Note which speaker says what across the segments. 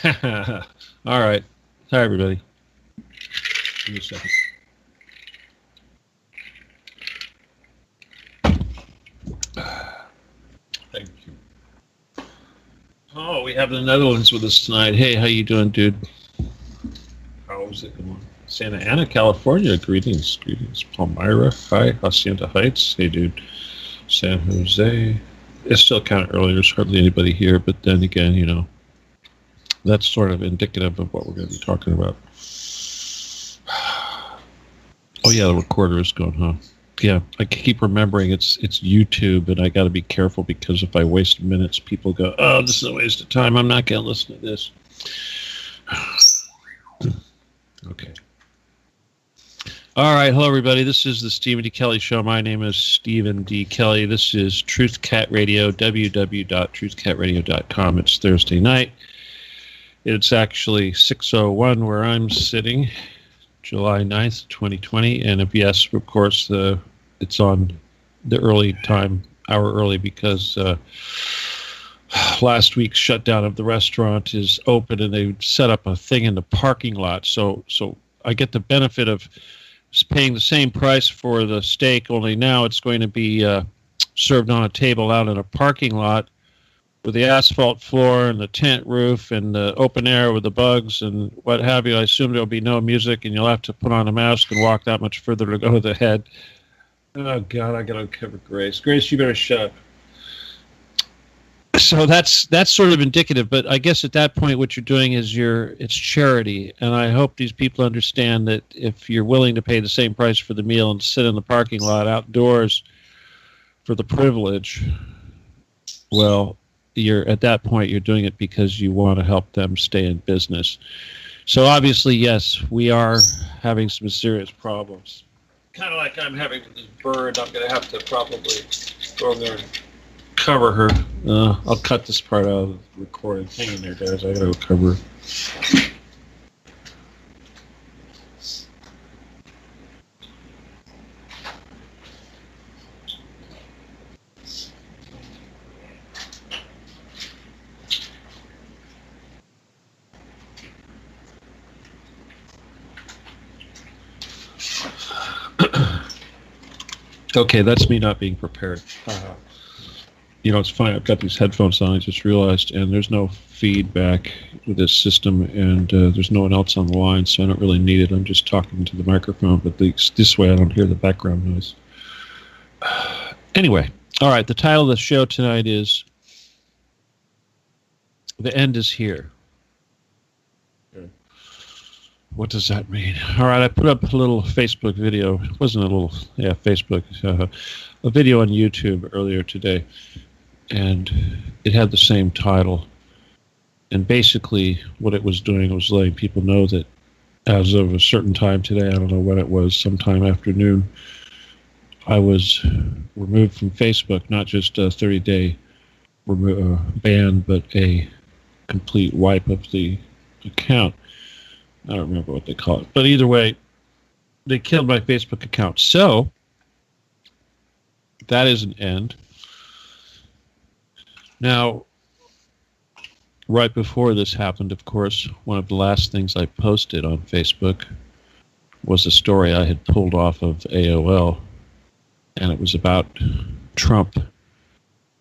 Speaker 1: All right. Hi, everybody. Give me a second. Thank you. Oh, we have the Netherlands with us tonight. Hey, how you doing, dude? How's it going? Santa Ana, California. Greetings. Palmyra. Hi. Hacienda Heights. Hey, dude. San Jose. It's still kind of early. There's hardly anybody here, but then again, you know, that's sort of indicative of what we're going to be talking about. Oh, yeah, the recorder is going, huh? Yeah, I keep remembering it's YouTube, and I got to be careful because if I waste minutes, people go, oh, this is a waste of time. I'm not going to listen to this. Okay. All right. Hello, everybody. This is the Stephen D. Kelley Show. My name is Stephen D. Kelley. This is Truth Cat Radio, www.truthcatradio.com. It's Thursday night. It's actually 6:01 where I'm sitting, July 9th, 2020. And if yes, of course, it's on the early time, hour early, because last week's shutdown of the restaurant is open and they set up a thing in the parking lot. So I get the benefit of paying the same price for the steak, only now it's going to be served on a table out in a parking lot with the asphalt floor and the tent roof and the open air with the bugs and what have you. I assume there'll be no music and you'll have to put on a mask and walk that much further to go to the head. Oh, God, I got to cover Grace. Grace, you better shut up. So that's sort of indicative, but I guess at that point what you're doing is it's charity, and I hope these people understand that if you're willing to pay the same price for the meal and sit in the parking lot outdoors for the privilege, well, at that point you're doing it because you want to help them stay in business. So obviously, yes, we are having some serious problems. Kind of like I'm having with this bird. I'm going to have to probably go in there and cover her. I'll cut this part out of the recording. Hang in there, guys. I gotta go cover her. Okay, that's me not being prepared. You know, it's fine. I've got these headphones on, I just realized, and there's no feedback with this system, and there's no one else on the line, so I don't really need it. I'm just talking to the microphone, but this way I don't hear the background noise. Anyway, all right, the title of the show tonight is The End is Here. What does that mean? All right, I put up a little Facebook video. It wasn't a little, Facebook. A video on YouTube earlier today, and it had the same title. And basically what it was doing was letting people know that as of a certain time today, I don't know when it was, sometime afternoon, I was removed from Facebook, not just a 30-day ban, but a complete wipe of the account. I don't remember what they call it. But either way, they killed my Facebook account. So that is an end. Now, right before this happened, of course, one of the last things I posted on Facebook was a story I had pulled off of AOL, and it was about Trump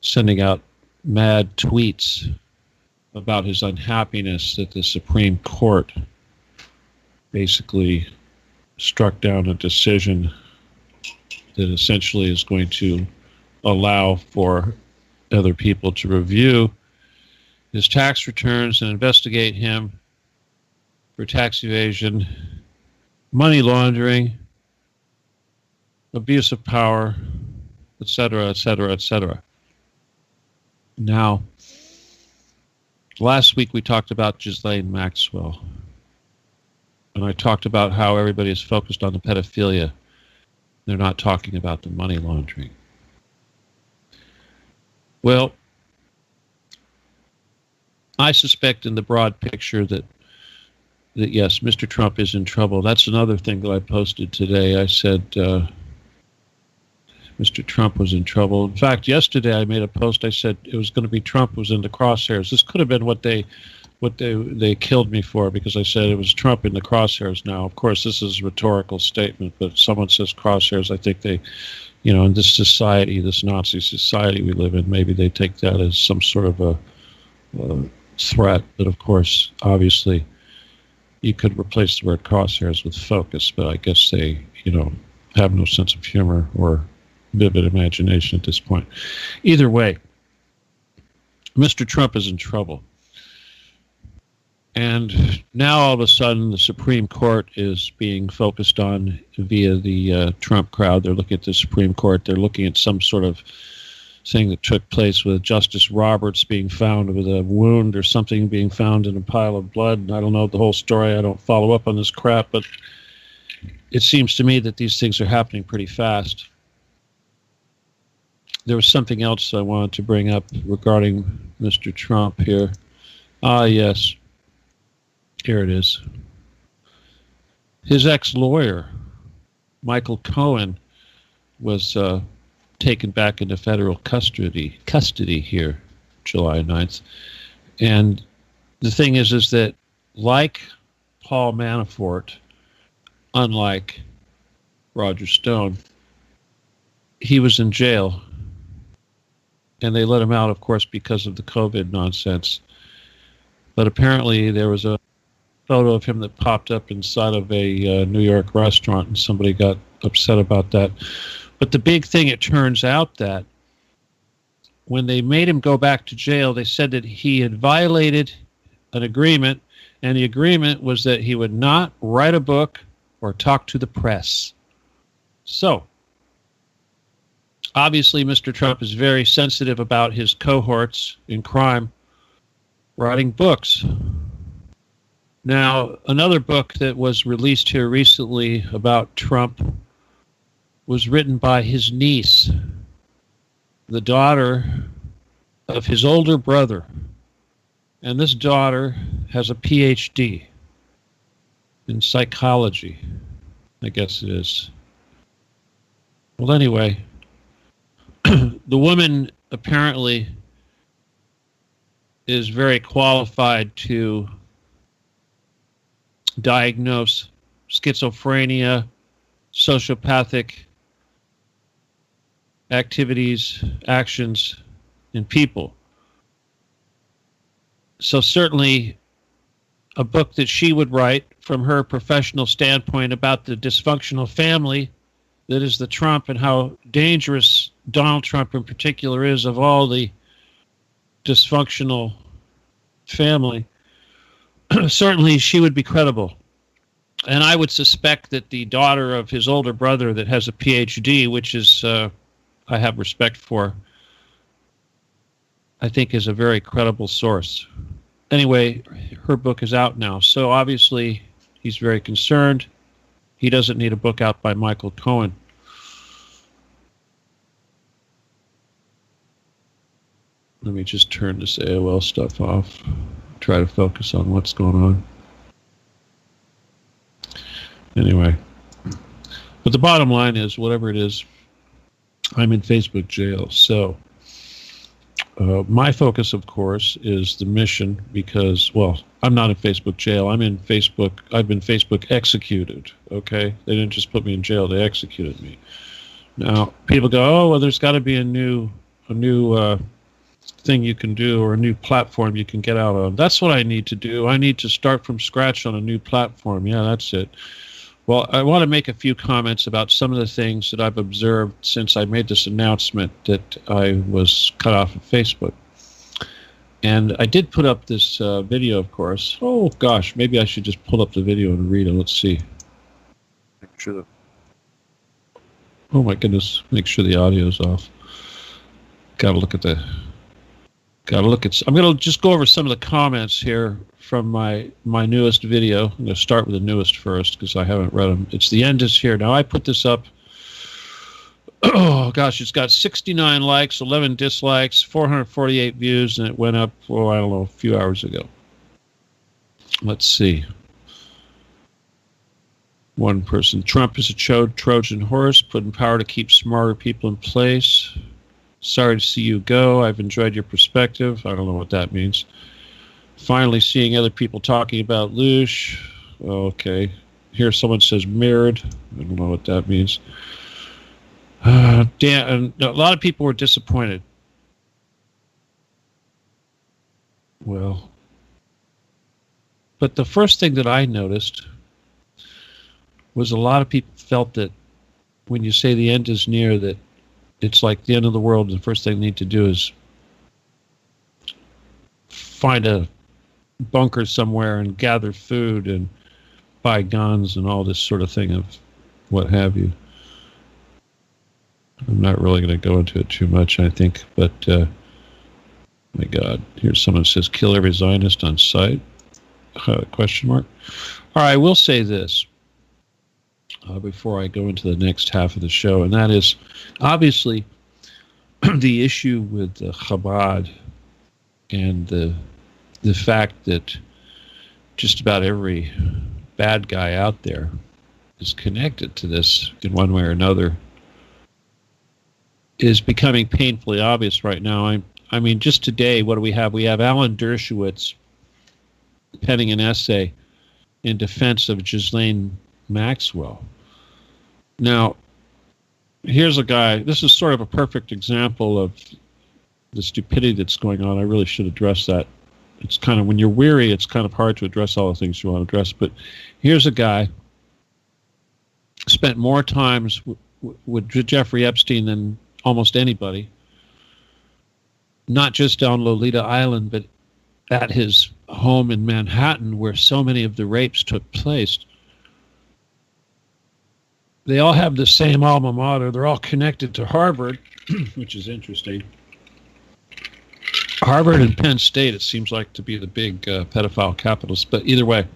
Speaker 1: sending out mad tweets about his unhappiness that the Supreme Court basically struck down a decision that essentially is going to allow for other people to review his tax returns and investigate him for tax evasion, money laundering, abuse of power, etc., etc., etc. Now, last week we talked about Ghislaine Maxwell, and I talked about how everybody is focused on the pedophilia. They're not talking about the money laundering. Well, I suspect in the broad picture that yes, Mr. Trump is in trouble. That's another thing that I posted today. I said Mr. Trump was in trouble. In fact, yesterday I made a post. I said it was going to be Trump who was in the crosshairs. This could have been what they what they killed me for, because I said it was Trump in the crosshairs now. Of course, this is a rhetorical statement, but if someone says crosshairs, I think they, in this society, this Nazi society we live in, maybe they take that as some sort of a threat. But of course, obviously, you could replace the word crosshairs with focus, but I guess they, have no sense of humor or vivid imagination at this point. Either way, Mr. Trump is in trouble. And now all of a sudden the Supreme Court is being focused on via the Trump crowd. They're looking at the Supreme Court. They're looking at some sort of thing that took place with Justice Roberts being found with a wound or something being found in a pile of blood. And I don't know the whole story. I don't follow up on this crap, but it seems to me that these things are happening pretty fast. There was something else I wanted to bring up regarding Mr. Trump here. Ah, yes. Here it is. His ex-lawyer, Michael Cohen, was taken back into federal custody here, July 9th. And the thing is that like Paul Manafort, unlike Roger Stone, he was in jail. And they let him out, of course, because of the COVID nonsense. But apparently there was a photo of him that popped up inside of a New York restaurant, and somebody got upset about that. But the big thing, it turns out that when they made him go back to jail, they said that he had violated an agreement, and the agreement was that he would not write a book or talk to the press. So, obviously, Mr. Trump is very sensitive about his cohorts in crime writing books. Now, another book that was released here recently about Trump was written by his niece, the daughter of his older brother. And this daughter has a PhD in psychology, I guess it is. Well, anyway, the woman apparently is very qualified to diagnose schizophrenia, sociopathic activities, actions in people. So certainly a book that she would write from her professional standpoint about the dysfunctional family that is the Trump, and how dangerous Donald Trump in particular is of all the dysfunctional family, certainly she would be credible. And I would suspect that the daughter of his older brother that has a PhD, which is I have respect for, I think is a very credible source. Anyway, her book is out now, so obviously he's very concerned. He doesn't need a book out by Michael Cohen. Let me just turn this AOL stuff off. Try to focus on what's going on. Anyway. But the bottom line is, whatever it is, I'm in Facebook jail. So my focus, of course, is the mission because, well, I'm not in Facebook jail. I've been Facebook executed, okay? They didn't just put me in jail. They executed me. Now, people go, oh, well, there's got to be a new thing you can do, or a new platform you can get out on. That's what I need to do. I need to start from scratch on a new platform. Yeah, that's it. Well, I want to make a few comments about some of the things that I've observed since I made this announcement that I was cut off of Facebook. And I did put up this video, of course. Oh, gosh, maybe I should just pull up the video and read it. Let's see. Make sure the... Oh, my goodness. Make sure the audio's off. Got to look at the... I'm going to just go over some of the comments here from my newest video. I'm going to start with the newest first because I haven't read them. It's The End Is Here. Now, I put this up. Oh, gosh, it's got 69 likes, 11 dislikes, 448 views, and it went up, I don't know, a few hours ago. Let's see. One person, Trump is a Trojan horse, put in power to keep smarter people in place. Sorry to see you go. I've enjoyed your perspective. I don't know what that means. Finally seeing other people talking about Lush. Okay. Here someone says mirrored. I don't know what that means. And a lot of people were disappointed. Well, but the first thing that I noticed was a lot of people felt that when you say the end is near, that it's like the end of the world, and the first thing they need to do is find a bunker somewhere and gather food and buy guns and all this sort of thing of what have you. I'm not really going to go into it too much, I think, but my God, here's someone says kill every Zionist on sight? Question mark. All right, I will say this before I go into the next half of the show, and that is obviously the issue with Chabad and the fact that just about every bad guy out there is connected to this in one way or another is becoming painfully obvious right now. I mean, just today, what do we have? We have Alan Dershowitz penning an essay in defense of Ghislaine Maxwell. Now, here's a guy, this is sort of a perfect example of the stupidity that's going on. I really should address that. It's kind of, when you're weary, it's kind of hard to address all the things you want to address. But here's a guy spent more times with Jeffrey Epstein than almost anybody, not just on Lolita Island, but at his home in Manhattan, where so many of the rapes took place. They all have the same alma mater. They're all connected to Harvard, which is interesting. Harvard and Penn State, it seems like to be the big pedophile capitals. But either way,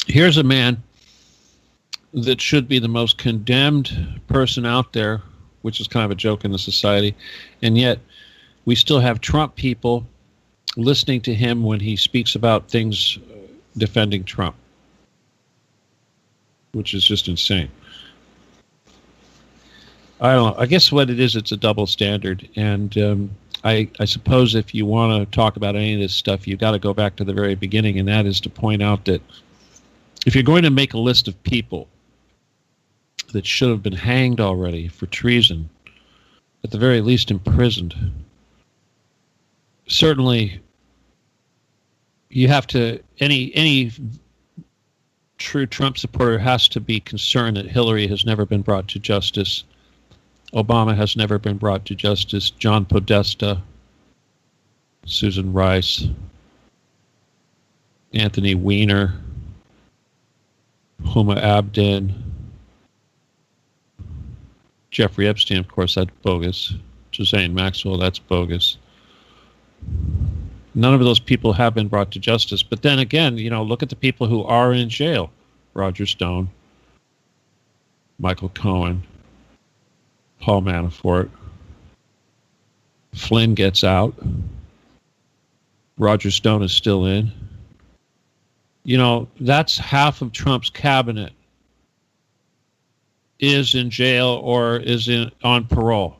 Speaker 1: here's a man that should be the most condemned person out there, which is kind of a joke in the society. And yet we still have Trump people listening to him when he speaks about things defending Trump, which is just insane. I don't know. I guess what it is, it's a double standard. And I suppose if you want to talk about any of this stuff, you've got to go back to the very beginning, and that is to point out that if you're going to make a list of people that should have been hanged already for treason, at the very least imprisoned, certainly you have to, any true Trump supporter has to be concerned that Hillary has never been brought to justice. Obama has never been brought to justice. John Podesta, Susan Rice, Anthony Weiner, Huma Abedin, Jeffrey Epstein, of course, that's bogus. Ghislaine Maxwell, that's bogus. None of those people have been brought to justice. But then again, you know, look at the people who are in jail. Roger Stone, Michael Cohen, Paul Manafort. Flynn gets out. Roger Stone is still in. You know, that's half of Trump's cabinet is in jail or is on parole.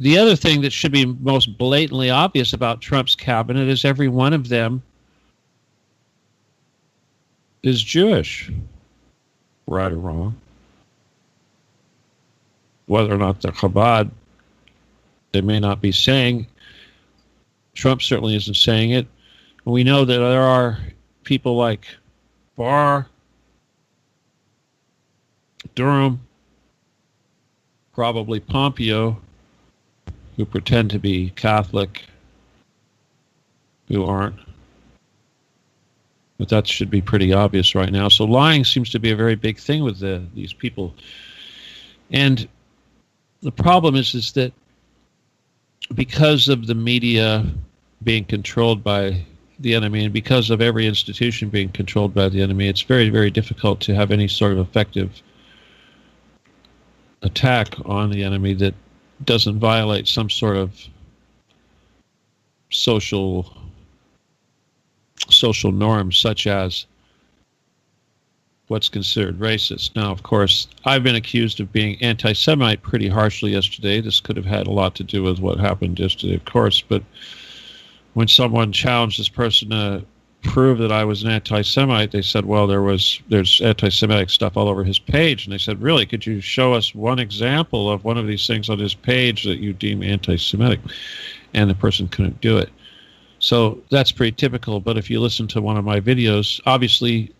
Speaker 1: The other thing that should be most blatantly obvious about Trump's cabinet is every one of them is Jewish, right or wrong. Whether or not they're Chabad, they may not be saying. Trump certainly isn't saying it. And we know that there are people like Barr, Durham, probably Pompeo, who pretend to be Catholic, who aren't. But that should be pretty obvious right now. So lying seems to be a very big thing with these people. And the problem is that because of the media being controlled by the enemy and because of every institution being controlled by the enemy, it's very, very difficult to have any sort of effective attack on the enemy that doesn't violate some sort of social norms, such as what's considered racist. Now, of course, I've been accused of being anti-Semite pretty harshly yesterday. This could have had a lot to do with what happened yesterday, of course, but when someone challenged this person to prove that I was an anti-Semite, they said, well, there's anti-Semitic stuff all over his page. And they said, really, could you show us one example of one of these things on his page that you deem anti-Semitic? And the person couldn't do it. So that's pretty typical. But if you listen to one of my videos, obviously,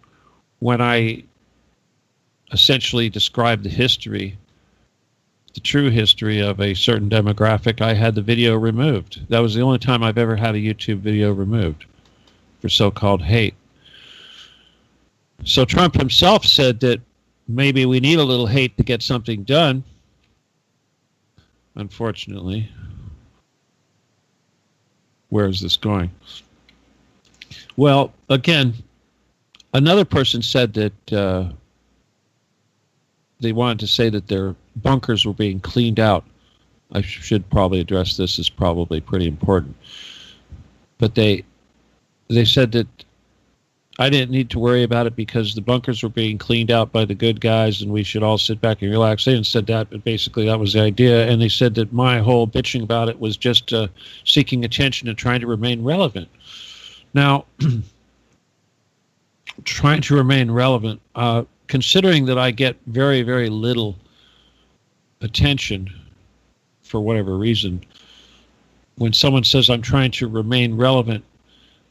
Speaker 1: when I essentially described the history, the true history of a certain demographic, I had the video removed. That was the only time I've ever had a YouTube video removed for so-called hate. So Trump himself said that maybe we need a little hate to get something done. Unfortunately. Where is this going? Well, again, another person said that they wanted to say that their bunkers were being cleaned out. I should probably address this. It's probably pretty important. But they said that I didn't need to worry about it because the bunkers were being cleaned out by the good guys and we should all sit back and relax. They didn't said that, but basically that was the idea. And they said that my whole bitching about it was just seeking attention and trying to remain relevant. Now, trying to remain relevant, considering that I get very, very little attention for whatever reason, when someone says I'm trying to remain relevant,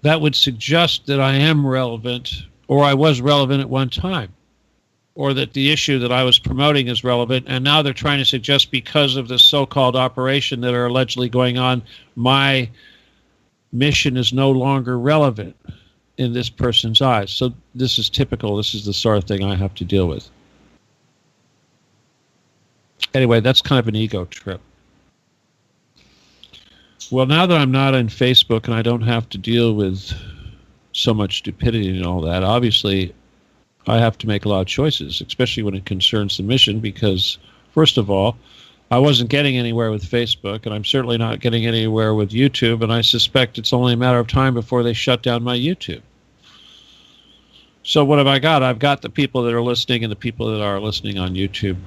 Speaker 1: that would suggest that I am relevant, or I was relevant at one time, or that the issue that I was promoting is relevant, and now they're trying to suggest because of this so-called operation that are allegedly going on, my mission is no longer relevant in this person's eyes. So this is typical. This is the sort of thing I have to deal with. Anyway, that's kind of an ego trip. Well, now that I'm not on Facebook and I don't have to deal with so much stupidity and all that, obviously I have to make a lot of choices, especially when it concerns the mission, because, first of all, I wasn't getting anywhere with Facebook, and I'm certainly not getting anywhere with YouTube, and I suspect it's only a matter of time before they shut down my YouTube. So what have I got? I've got the people that are listening and the people that are listening on YouTube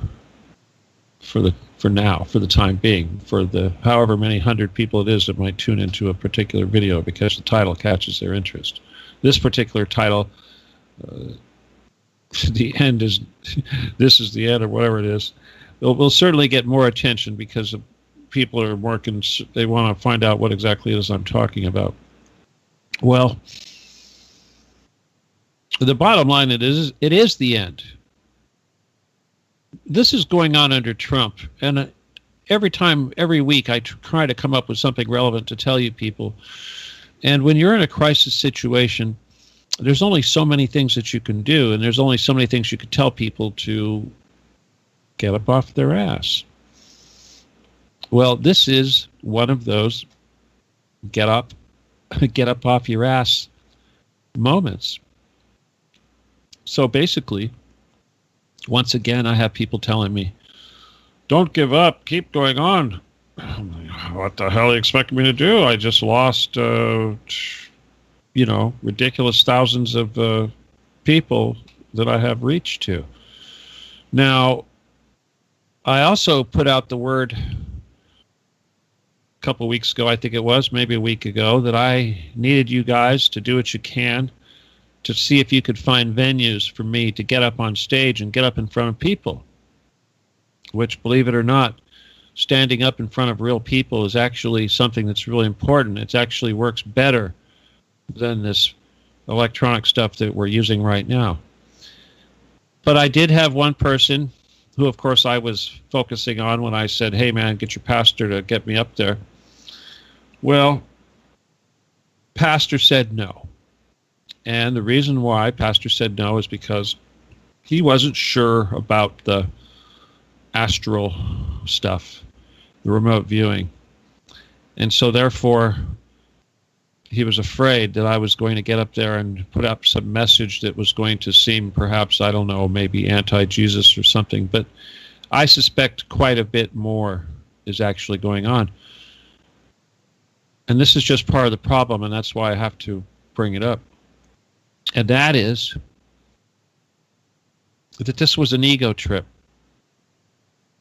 Speaker 1: for now, for the time being, for the however many hundred people it is that might tune into a particular video because the title catches their interest. This particular title, the end is, this is the end, or whatever it is, will certainly get more attention because people are more, they want to find out what exactly it is I'm talking about. Well, the bottom line it is the end. This is going on under Trump, and every week I try to come up with something relevant to tell you people. And when you're in a crisis situation, there's only so many things that you can do, and there's only so many things you could tell people to get up off their ass. Well, this is one of those get up off your ass moments. So basically, once again, I have people telling me, don't give up, keep going on. What the hell do you expect me to do? I just lost, ridiculous thousands of people that I have reached to. Now, I also put out the word a couple weeks ago, I think it was, maybe a week ago, that I needed you guys to do what you can to see if you could find venues for me to get up on stage and get up in front of people, which, believe it or not, standing up in front of real people is actually something that's really important. It actually works better than this electronic stuff that we're using right now. But I did have one person who, of course, I was focusing on when I said, hey, man, get your pastor to get me up there. Well, pastor said no. And the reason why pastor said no is because he wasn't sure about the astral stuff, the remote viewing. And so therefore, he was afraid that I was going to get up there and put up some message that was going to seem perhaps, I don't know, maybe anti-Jesus or something. But I suspect quite a bit more is actually going on. And this is just part of the problem, and that's why I have to bring it up. And that is that this was an ego trip.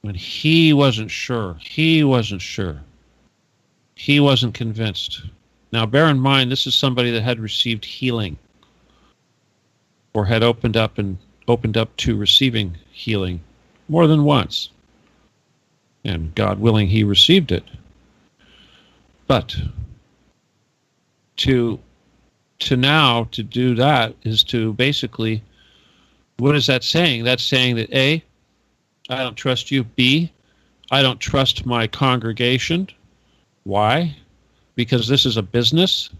Speaker 1: When he wasn't sure. He wasn't sure. He wasn't convinced. Now, bear in mind, this is somebody that had received healing or had opened up to receiving healing more than once. And God willing, he received it. But to do that is to basically, what is that saying? That's saying that A, I don't trust you. B, I don't trust my congregation. Why? Because this is a business.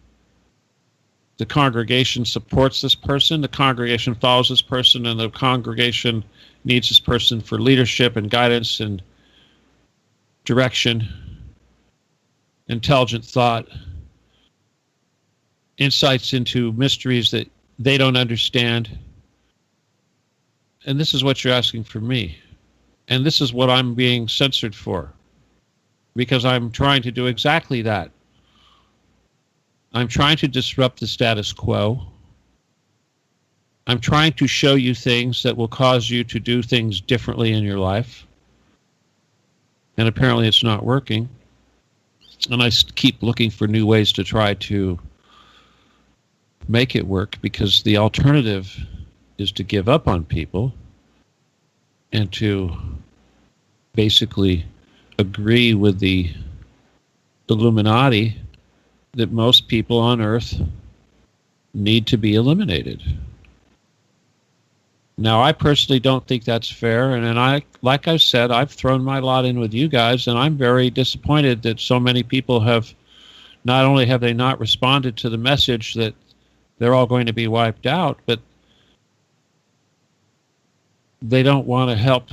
Speaker 1: The congregation supports this person. The congregation follows this person, and the congregation needs this person for leadership and guidance and direction, intelligent thought, insights into mysteries that they don't understand. And this is what you're asking from me. And this is what I'm being censored for, because I'm trying to do exactly that. I'm trying to disrupt the status quo. I'm trying to show you things that will cause you to do things differently in your life. And apparently it's not working. And I keep looking for new ways to try to make it work, because the alternative is to give up on people and to basically agree with the Illuminati that most people on Earth need to be eliminated. Now, I personally don't think that's fair, and like I said, I've thrown my lot in with you guys, and I'm very disappointed that so many people have, not only have they not responded to the message that they're all going to be wiped out, but they don't want to help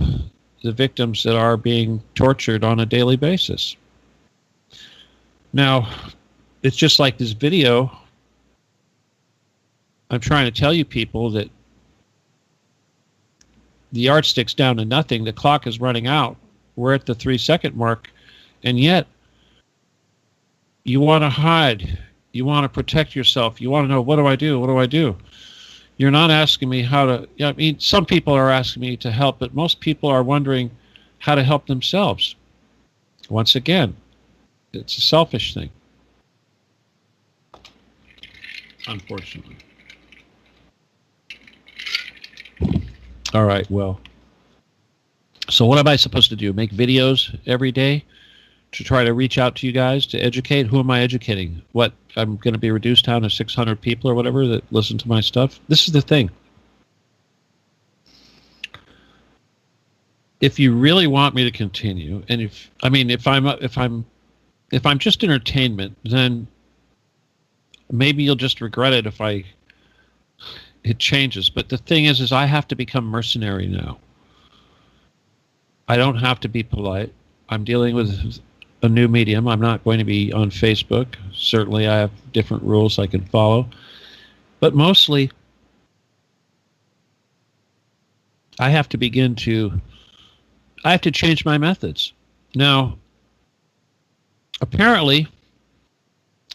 Speaker 1: the victims that are being tortured on a daily basis. Now, it's just like this video. I'm trying to tell you people that the yardstick's down to nothing. The clock is running out. We're at the 3-second mark, and yet you want to hide. You want to protect yourself. You want to know, what do I do? What do I do? You're not asking me how to, I mean, some people are asking me to help, but most people are wondering how to help themselves. Once again, it's a selfish thing, unfortunately. All right, well, so what am I supposed to do? Make videos every day to try to reach out to you guys, to educate? Who am I educating? What, I'm going to be reduced down to 600 people or whatever that listen to my stuff? This is the thing. If you really want me to continue, and if I'm just entertainment, then maybe you'll just regret it if it changes. But the thing is I have to become mercenary now. I don't have to be polite. I'm dealing with a new medium. I'm not going to be on Facebook. Certainly I have different rules I can follow. But mostly, I have to change my methods. Now, apparently,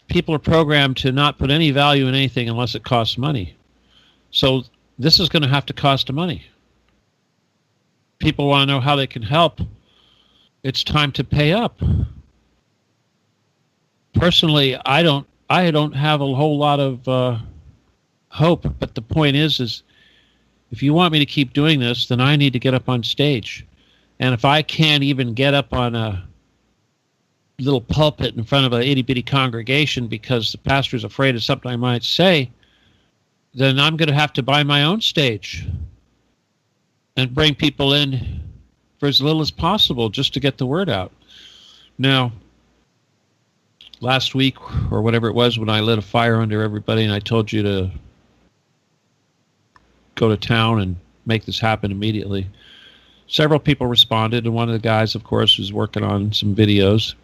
Speaker 1: people are programmed to not put any value in anything unless it costs money. So this is going to have to cost money. People want to know how they can help. It's time to pay up. Personally, I don't have a whole lot of hope, but the point is if you want me to keep doing this, then I need to get up on stage. And if I can't even get up on a little pulpit in front of an itty-bitty congregation because the pastor's afraid of something I might say, then I'm going to have to buy my own stage and bring people in for as little as possible just to get the word out. Now, last week or whatever it was when I lit a fire under everybody and I told you to go to town and make this happen immediately, several people responded, and one of the guys, of course, was working on some videos,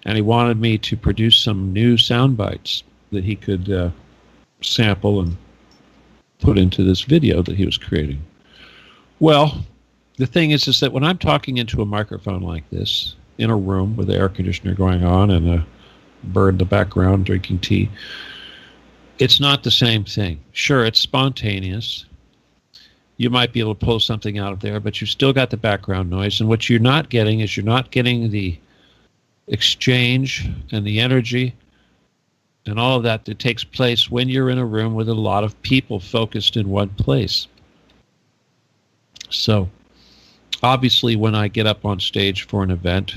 Speaker 1: and he wanted me to produce some new sound bites that he could sample and put into this video that he was creating. Well, the thing is that when I'm talking into a microphone like this, in a room with the air conditioner going on and a bird in the background drinking tea, it's not the same thing. Sure, it's spontaneous, you might be able to pull something out of there, but you still got the background noise. And what you're not getting is you're not getting the exchange and the energy and all of that takes place when you're in a room with a lot of people focused in one place. So obviously when I get up on stage for an event,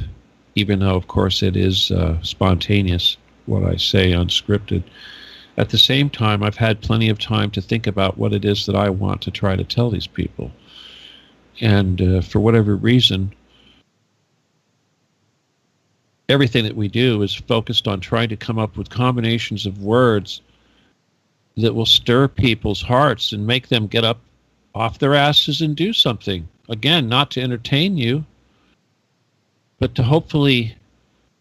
Speaker 1: even though of course it is spontaneous, what I say unscripted, at the same time I've had plenty of time to think about what it is that I want to try to tell these people. And for whatever reason, everything that we do is focused on trying to come up with combinations of words that will stir people's hearts and make them get up off their asses and do something. Again, not to entertain you, but to hopefully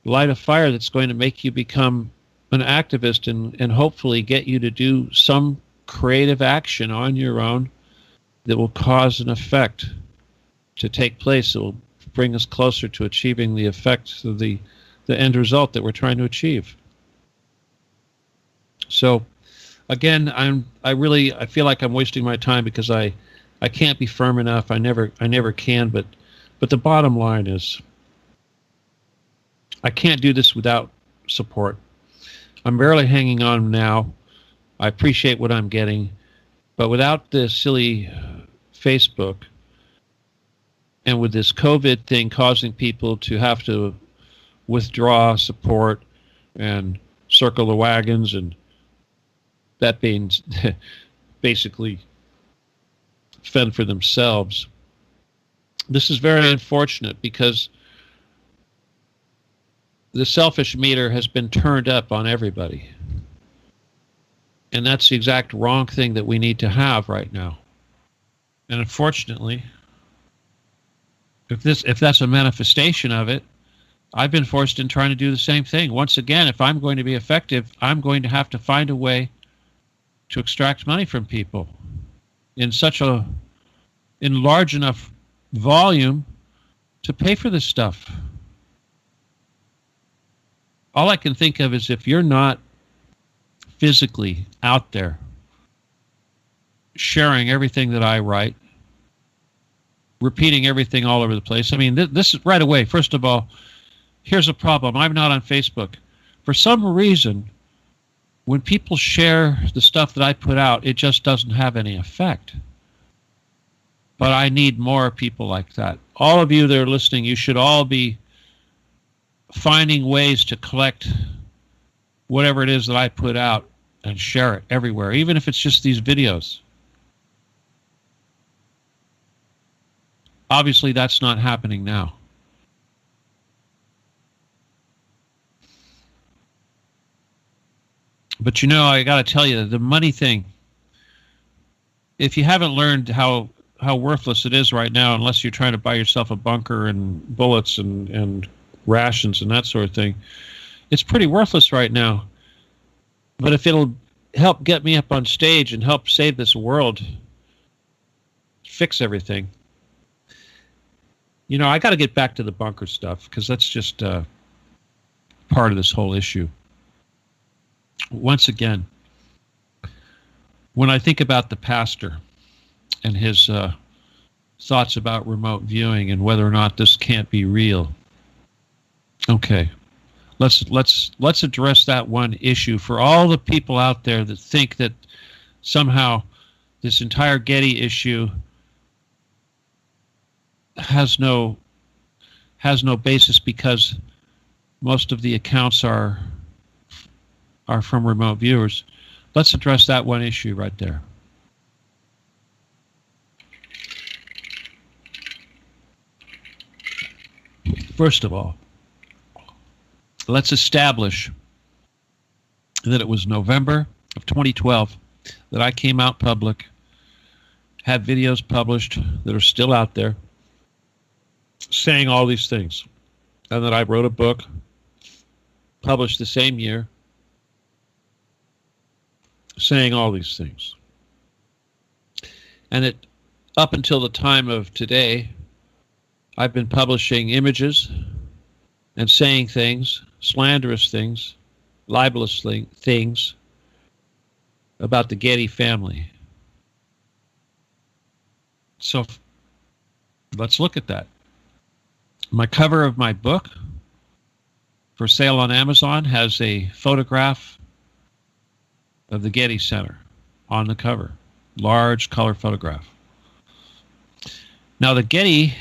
Speaker 1: light a fire that's going to make you become an activist and hopefully get you to do some creative action on your own that will cause an effect to take place. It will bring us closer to achieving the effects of the end result that we're trying to achieve. So again, I feel like I'm wasting my time because I can't be firm enough. I never can, but the bottom line is I can't do this without support. I'm barely hanging on now. I appreciate what I'm getting, but without this silly Facebook and with this COVID thing causing people to have to withdraw support and circle the wagons, and that being basically fend for themselves. This is very unfortunate because the selfish meter has been turned up on everybody. And that's the exact wrong thing that we need to have right now. And unfortunately, if that's a manifestation of it, I've been forced in trying to do the same thing. Once again, if I'm going to be effective, I'm going to have to find a way to extract money from people in large enough volume to pay for this stuff. All I can think of is if you're not physically out there sharing everything that I write, repeating everything all over the place. I mean, this is right away. First of all, here's a problem. I'm not on Facebook. For some reason, when people share the stuff that I put out, it just doesn't have any effect. But I need more people like that. All of you that are listening, you should all be finding ways to collect whatever it is that I put out and share it everywhere, even if it's just these videos. Obviously, that's not happening now. But you know, I got to tell you, the money thing, if you haven't learned how worthless it is right now, unless you're trying to buy yourself a bunker and bullets and rations and that sort of thing, it's pretty worthless right now. But if it'll help get me up on stage and help save this world, fix everything, you know, I got to get back to the bunker stuff because that's just part of this whole issue. Once again, when I think about the pastor and his thoughts about remote viewing and whether or not this can't be real, okay, let's address that one issue for all the people out there that think that somehow this entire Getty issue has no basis because most of the accounts are from remote viewers. Let's address that one issue right there. First of all, let's establish that it was November of 2012 that I came out public, had videos published that are still out there saying all these things, and that I wrote a book published the same year saying all these things. And up until the time of today, I've been publishing images and saying things, slanderous things, libelous things about the Getty family. So let's look at that. My cover of my book for sale on Amazon has a photograph of the Getty Center on the cover. Large color photograph. Now the Getty,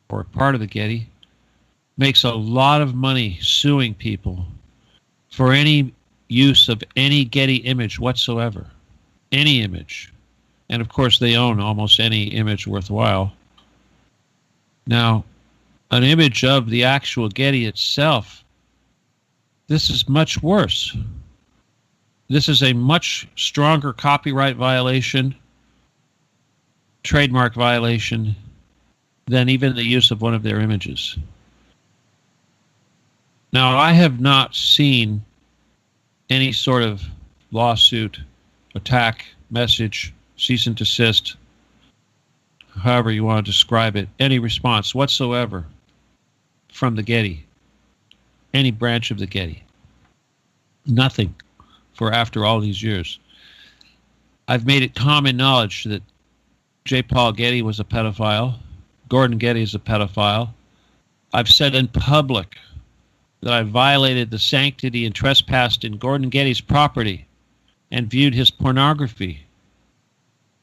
Speaker 1: or part of the Getty, makes a lot of money suing people for any use of any Getty image whatsoever. Any image. And of course they own almost any image worthwhile. Now, an image of the actual Getty itself, this is much worse. This is a much stronger copyright violation, trademark violation, than even the use of one of their images. Now, I have not seen any sort of lawsuit, attack, message, cease and desist, however you want to describe it, any response whatsoever from the Getty, any branch of the Getty. Nothing for after all these years. I've made it common knowledge that J. Paul Getty was a pedophile. Gordon Getty is a pedophile. I've said in public that I violated the sanctity and trespassed in Gordon Getty's property and viewed his pornography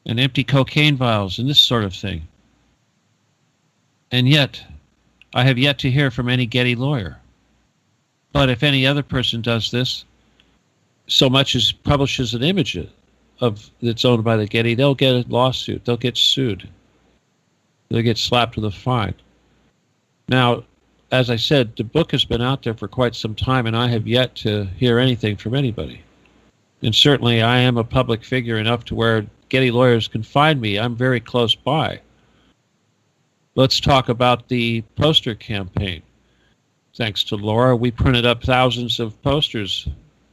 Speaker 1: and empty cocaine vials and this sort of thing. And yet, I have yet to hear from any Getty lawyer. But if any other person does this, so much as publishes an image of that's owned by the Getty, they'll get a lawsuit. They'll get sued. They'll get slapped with a fine. Now, as I said, the book has been out there for quite some time, and I have yet to hear anything from anybody. And certainly I am a public figure enough to where Getty lawyers can find me. I'm very close by. Let's talk about the poster campaign. Thanks to Laura, we printed up thousands of posters,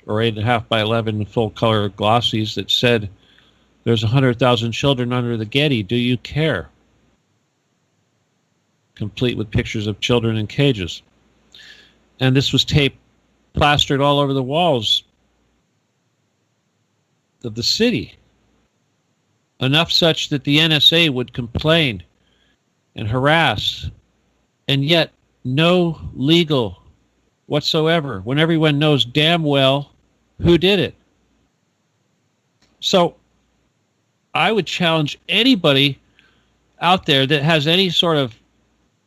Speaker 1: or 8.5 by 11 full-color glossies that said, "There's 100,000 children under the Getty. Do you care?" Complete with pictures of children in cages. And this was taped, plastered all over the walls of the city. Enough such that the NSA would complain and harass, and yet no legal whatsoever, when everyone knows damn well who did it. So I would challenge anybody out there that has any sort of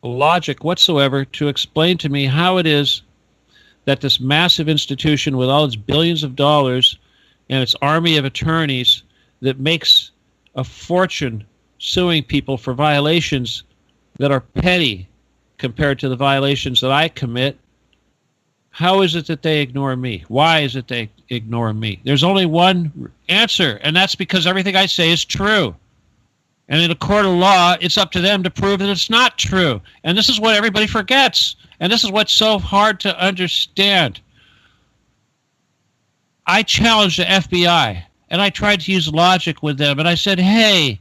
Speaker 1: logic whatsoever to explain to me how it is that this massive institution with all its billions of dollars and its army of attorneys that makes a fortune suing people for violations that are petty compared to the violations that I commit, how is it that they ignore me? Why is it they ignore me? There's only one answer, and that's because everything I say is true. And in a court of law, it's up to them to prove that it's not true. And this is what everybody forgets. And this is what's so hard to understand. I challenged the FBI, and I tried to use logic with them. And I said, hey,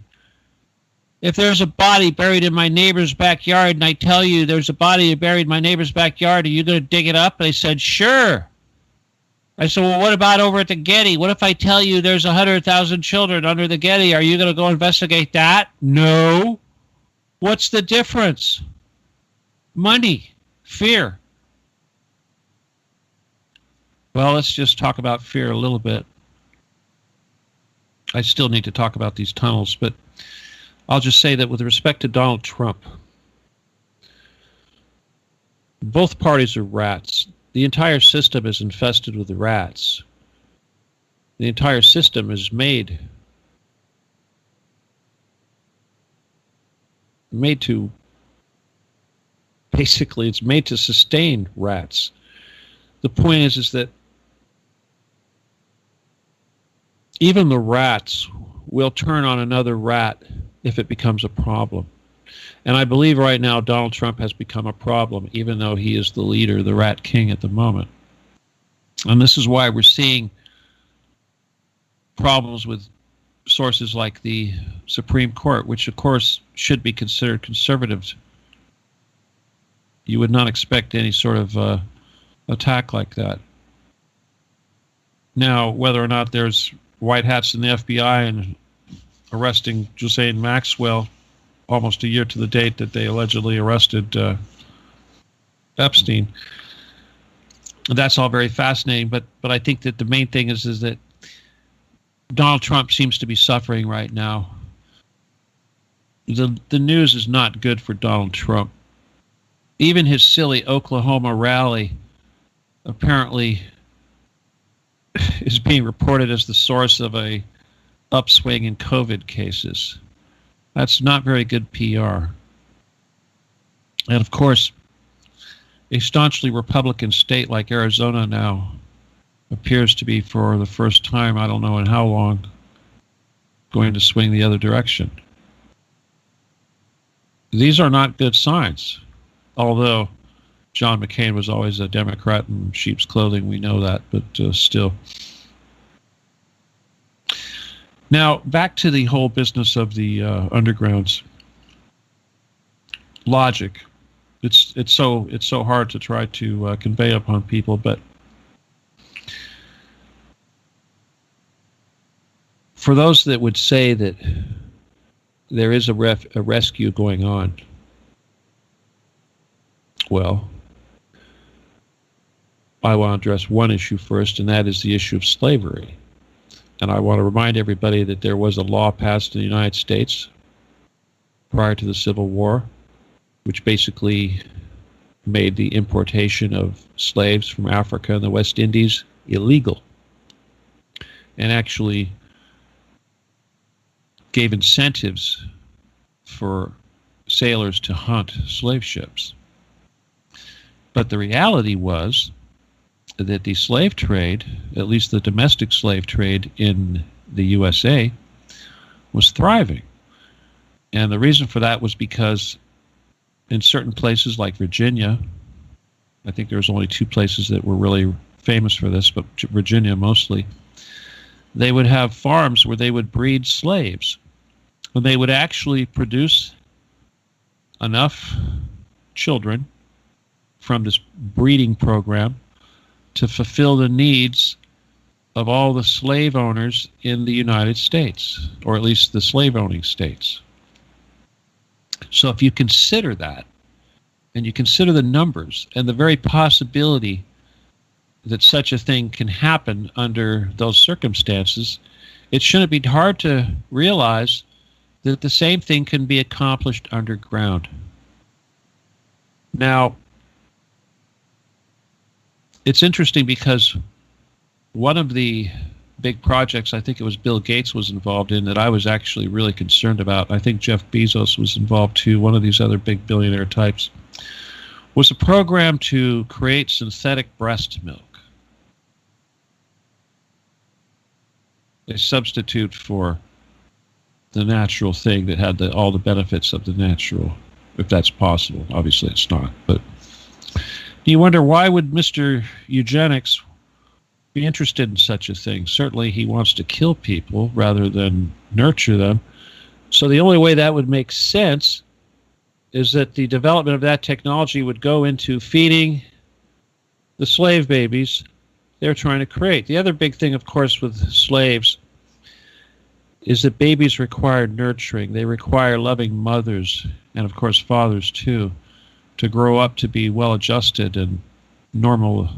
Speaker 1: if there's a body buried in my neighbor's backyard, and I tell you there's a body buried in my neighbor's backyard, are you going to dig it up? And they said, sure. I said, well, what about over at the Getty? What if I tell you there's 100,000 children under the Getty? Are you going to go investigate that? No. What's the difference? Money. Fear. Well, let's just talk about fear a little bit. I still need to talk about these tunnels, but I'll just say that with respect to Donald Trump, both parties are rats. The entire system is infested with rats. The entire system is made to, basically, it's made to sustain rats. The point is that even the rats will turn on another rat if it becomes a problem. And I believe right now Donald Trump has become a problem, even though he is the leader, the rat king at the moment. And this is why we're seeing problems with sources like the Supreme Court, which of course should be considered conservative. You would not expect any sort of attack like that. Now, whether or not there's white hats in the FBI and arresting Ghislaine Maxwell almost a year to the date that they allegedly arrested Epstein. That's all very fascinating, but I think that the main thing is that Donald Trump seems to be suffering right now. The news is not good for Donald Trump. Even his silly Oklahoma rally apparently is being reported as the source of a upswing in COVID cases. That's not very good PR. And of course, a staunchly Republican state like Arizona now appears to be, for the first time, I don't know in how long, going to swing the other direction. These are not good signs, although John McCain was always a Democrat in sheep's clothing. We know that, but still. Now, back to the whole business of the undergrounds. Logic. It's so hard to try to convey upon people, but for those that would say that there is a rescue going on, well, I want to address one issue first, and that is the issue of slavery. And I want to remind everybody that there was a law passed in the United States prior to the Civil War, which basically made the importation of slaves from Africa and the West Indies illegal, and actually gave incentives for sailors to hunt slave ships. But the reality was that the slave trade, at least the domestic slave trade in the USA, was thriving. And the reason for that was because in certain places like Virginia, I think there was only 2 places that were really famous for this, but Virginia mostly, they would have farms where they would breed slaves. And they would actually produce enough children from this breeding program to fulfill the needs of all the slave owners in the United States, or at least the slave-owning states. So if you consider that, and you consider the numbers and the very possibility that such a thing can happen under those circumstances, it shouldn't be hard to realize that the same thing can be accomplished underground. Now, it's interesting because one of the big projects I think it was Bill Gates was involved in that I was actually really concerned about, I think Jeff Bezos was involved too, one of these other big billionaire types, was a program to create synthetic breast milk. A substitute for the natural thing that had all the benefits of the natural, if that's possible. Obviously it's not. But you wonder, why would Mr. Eugenics be interested in such a thing? Certainly he wants to kill people rather than nurture them. So the only way that would make sense is that the development of that technology would go into feeding the slave babies they're trying to create. The other big thing, of course, with slaves is that babies require nurturing. They require loving mothers, and of course fathers too, to grow up to be well-adjusted and normal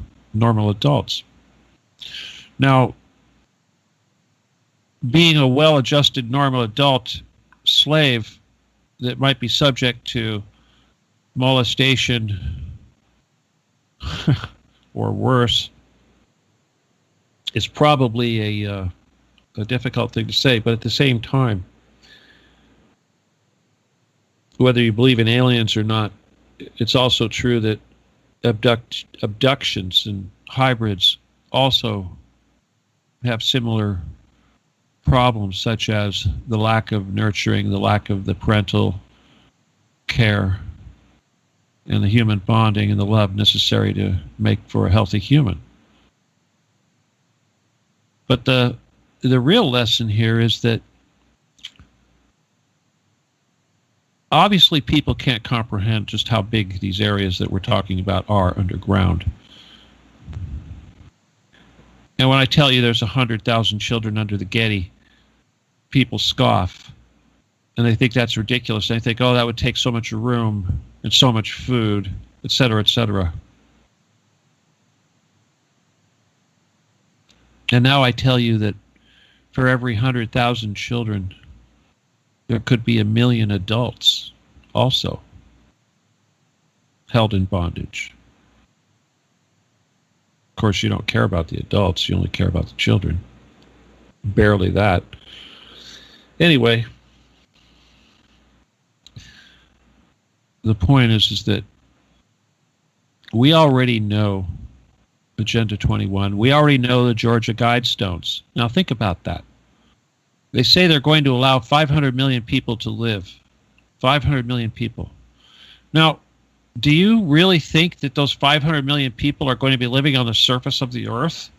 Speaker 1: adults. Now, being a well-adjusted normal adult slave that might be subject to molestation or worse is probably a difficult thing to say, but at the same time, whether you believe in aliens or not, it's also true that abductions and hybrids also have similar problems, such as the lack of nurturing, the lack of the parental care, and the human bonding and the love necessary to make for a healthy human. But the real lesson here is that obviously people can't comprehend just how big these areas that we're talking about are underground. And when I tell you there's 100,000 children under the Getty, people scoff. And they think that's ridiculous. They think, oh, that would take so much room and so much food, et cetera, et cetera. And now I tell you that for every 100,000 children, there could be 1 million adults also held in bondage. Of course, you don't care about the adults. You only care about the children. Barely that. Anyway, the point is that we already know Agenda 21. We already know the Georgia Guidestones. Now think about that. They say they're going to allow 500 million people to live. 500 million people. Now, do you really think that those 500 million people are going to be living on the surface of the earth?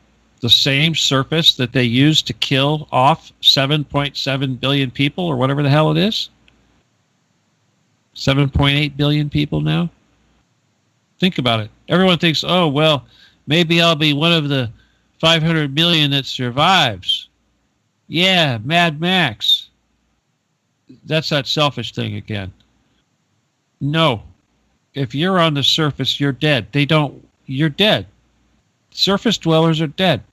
Speaker 1: The same surface that they used to kill off 7.7 billion people, or whatever the hell it is? 7.8 billion people now? Think about it. Everyone thinks, oh, well, maybe I'll be one of the 500 million that survives. Yeah, Mad Max. That's that selfish thing again. No. If you're on the surface, you're dead. You're dead. Surface dwellers are dead.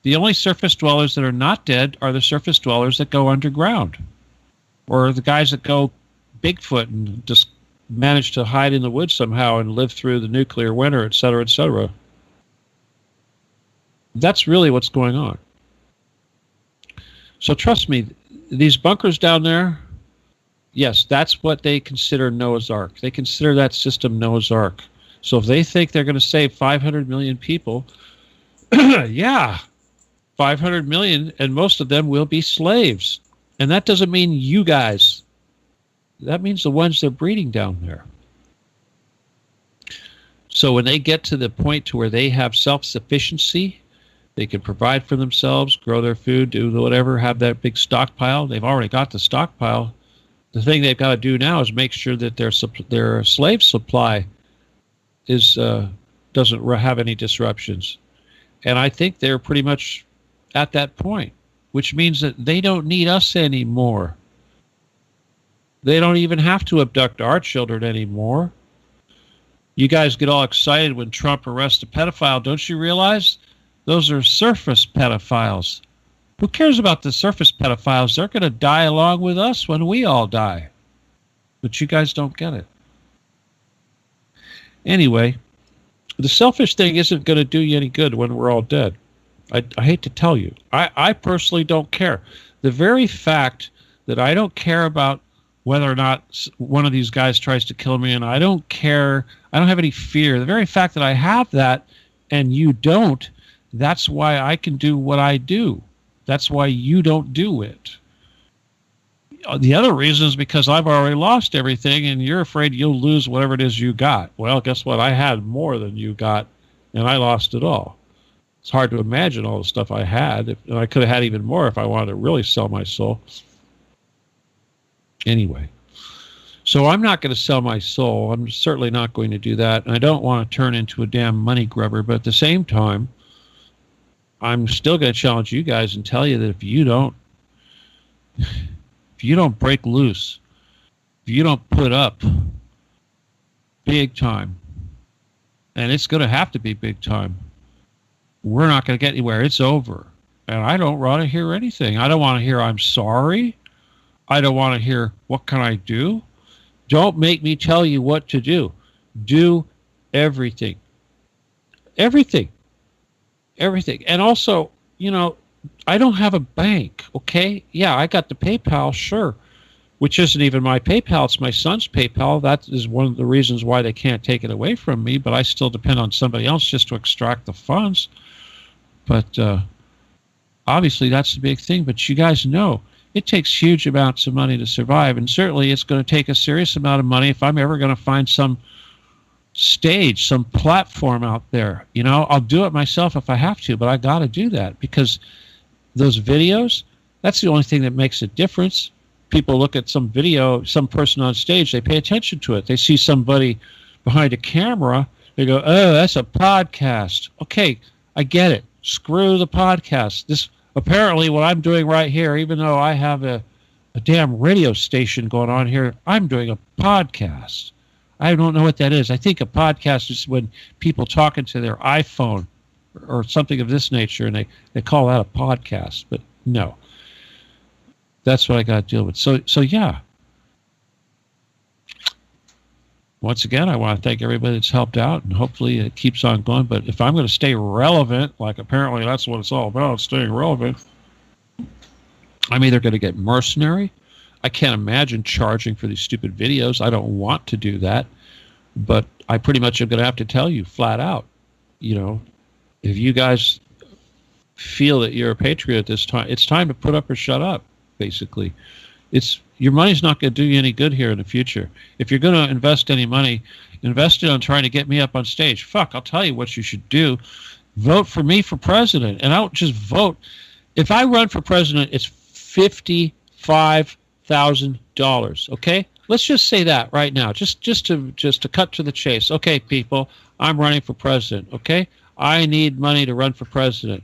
Speaker 1: The only surface dwellers that are not dead are the surface dwellers that go underground. Or the guys that go Bigfoot and just manage to hide in the woods somehow and live through the nuclear winter, et cetera, et cetera. That's really what's going on. So trust me, these bunkers down there, yes, that's what they consider Noah's Ark. They consider that system Noah's Ark. So if they think they're going to save 500 million people, yeah, 500 million, and most of them will be slaves. And that doesn't mean you guys. That means the ones they're breeding down there. So when they get to the point to where they have self-sufficiency, they can provide for themselves, grow their food, do whatever, have that big stockpile. They've already got the stockpile. The thing they've got to do now is make sure that their slave supply doesn't have any disruptions. And I think they're pretty much at that point, which means that they don't need us anymore. They don't even have to abduct our children anymore. You guys get all excited when Trump arrests a pedophile. Don't you realize those are surface pedophiles? Who cares about the surface pedophiles? They're going to die along with us when we all die. But you guys don't get it. Anyway, the selfish thing isn't going to do you any good when we're all dead. I hate to tell you. I personally don't care. The very fact that I don't care about whether or not one of these guys tries to kill me, and I don't care, I don't have any fear. The very fact that I have that and you don't, that's why I can do what I do. That's why you don't do it. The other reason is because I've already lost everything and you're afraid you'll lose whatever it is you got. Well, guess what? I had more than you got, and I lost it all. It's hard to imagine all the stuff I had, and I could have had even more if I wanted to really sell my soul. Anyway, so I'm not going to sell my soul. I'm certainly not going to do that, and I don't want to turn into a damn money grubber, but at the same time, I'm still going to challenge you guys and tell you that if you don't break loose, if you don't put up big time, and it's going to have to be big time, we're not going to get anywhere. It's over. And I don't want to hear anything. I don't want to hear I'm sorry. I don't want to hear what can I do. Don't make me tell you what to do. Do everything. Everything. Everything. And also, you know, I don't have a bank, okay? Yeah, I got the PayPal, sure, which isn't even my PayPal. It's my son's PayPal. That is one of the reasons why they can't take it away from me, but I still depend on somebody else just to extract the funds. But obviously that's the big thing. But you guys know it takes huge amounts of money to survive, and certainly it's going to take a serious amount of money if I'm ever going to find some stage, some platform out there. You know, I'll do it myself if I have to, but I got to do that because those videos, that's the only thing that makes a difference. People look at some video, some person on stage, they pay attention to it. They see somebody behind a camera, they go, oh, that's a podcast. Okay, I get it. Screw the podcast. apparently what I'm doing right here, even though I have a damn radio station going on here, I'm doing a podcast. I don't know what that is. I think a podcast is when people talk into their iPhone or something of this nature, and they call that a podcast. But no, that's what I got to deal with. So yeah. Once again, I want to thank everybody that's helped out, and hopefully it keeps on going. But if I'm going to stay relevant, like apparently that's what it's all about, staying relevant, I'm either going to get mercenary. I can't imagine charging for these stupid videos. I don't want to do that. But I pretty much am going to have to tell you flat out, if you guys feel that you're a patriot at this time, it's time to put up or shut up, basically. Your money's not going to do you any good here in the future. If you're going to invest any money, invest it on trying to get me up on stage. Fuck, I'll tell you what you should do. Vote for me for president. And I don't just vote. If I run for president, it's $55,000. Okay? Let's just say that right now, just to cut to the chase. Okay, people, I'm running for president. Okay? I need money to run for president.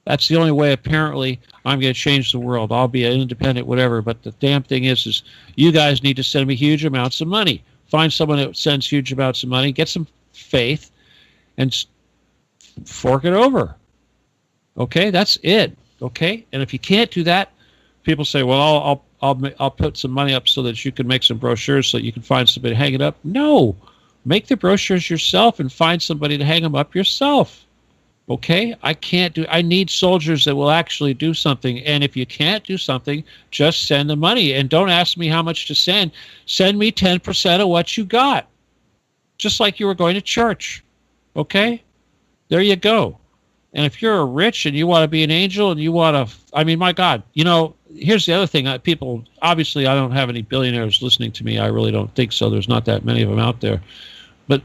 Speaker 1: That's the only way, apparently, I'm going to change the world. I'll be an independent, whatever. But the damn thing is you guys need to send me huge amounts of money. Find someone that sends huge amounts of money, get some faith, and fork it over. Okay, that's it. Okay, and if you can't do that, people say, well, I'll put some money up so that you can make some brochures so you can find somebody to hang it up. No, make the brochures yourself and find somebody to hang them up yourself. Okay, I need soldiers that will actually do something. And if you can't do something, just send the money. And don't ask me how much to send. Send me 10% of what you got. Just like you were going to church. Okay? There you go. And if you're rich and you want to be an angel and you want to, my God, here's the other thing. People, obviously I don't have any billionaires listening to me. I really don't think so. There's not that many of them out there. But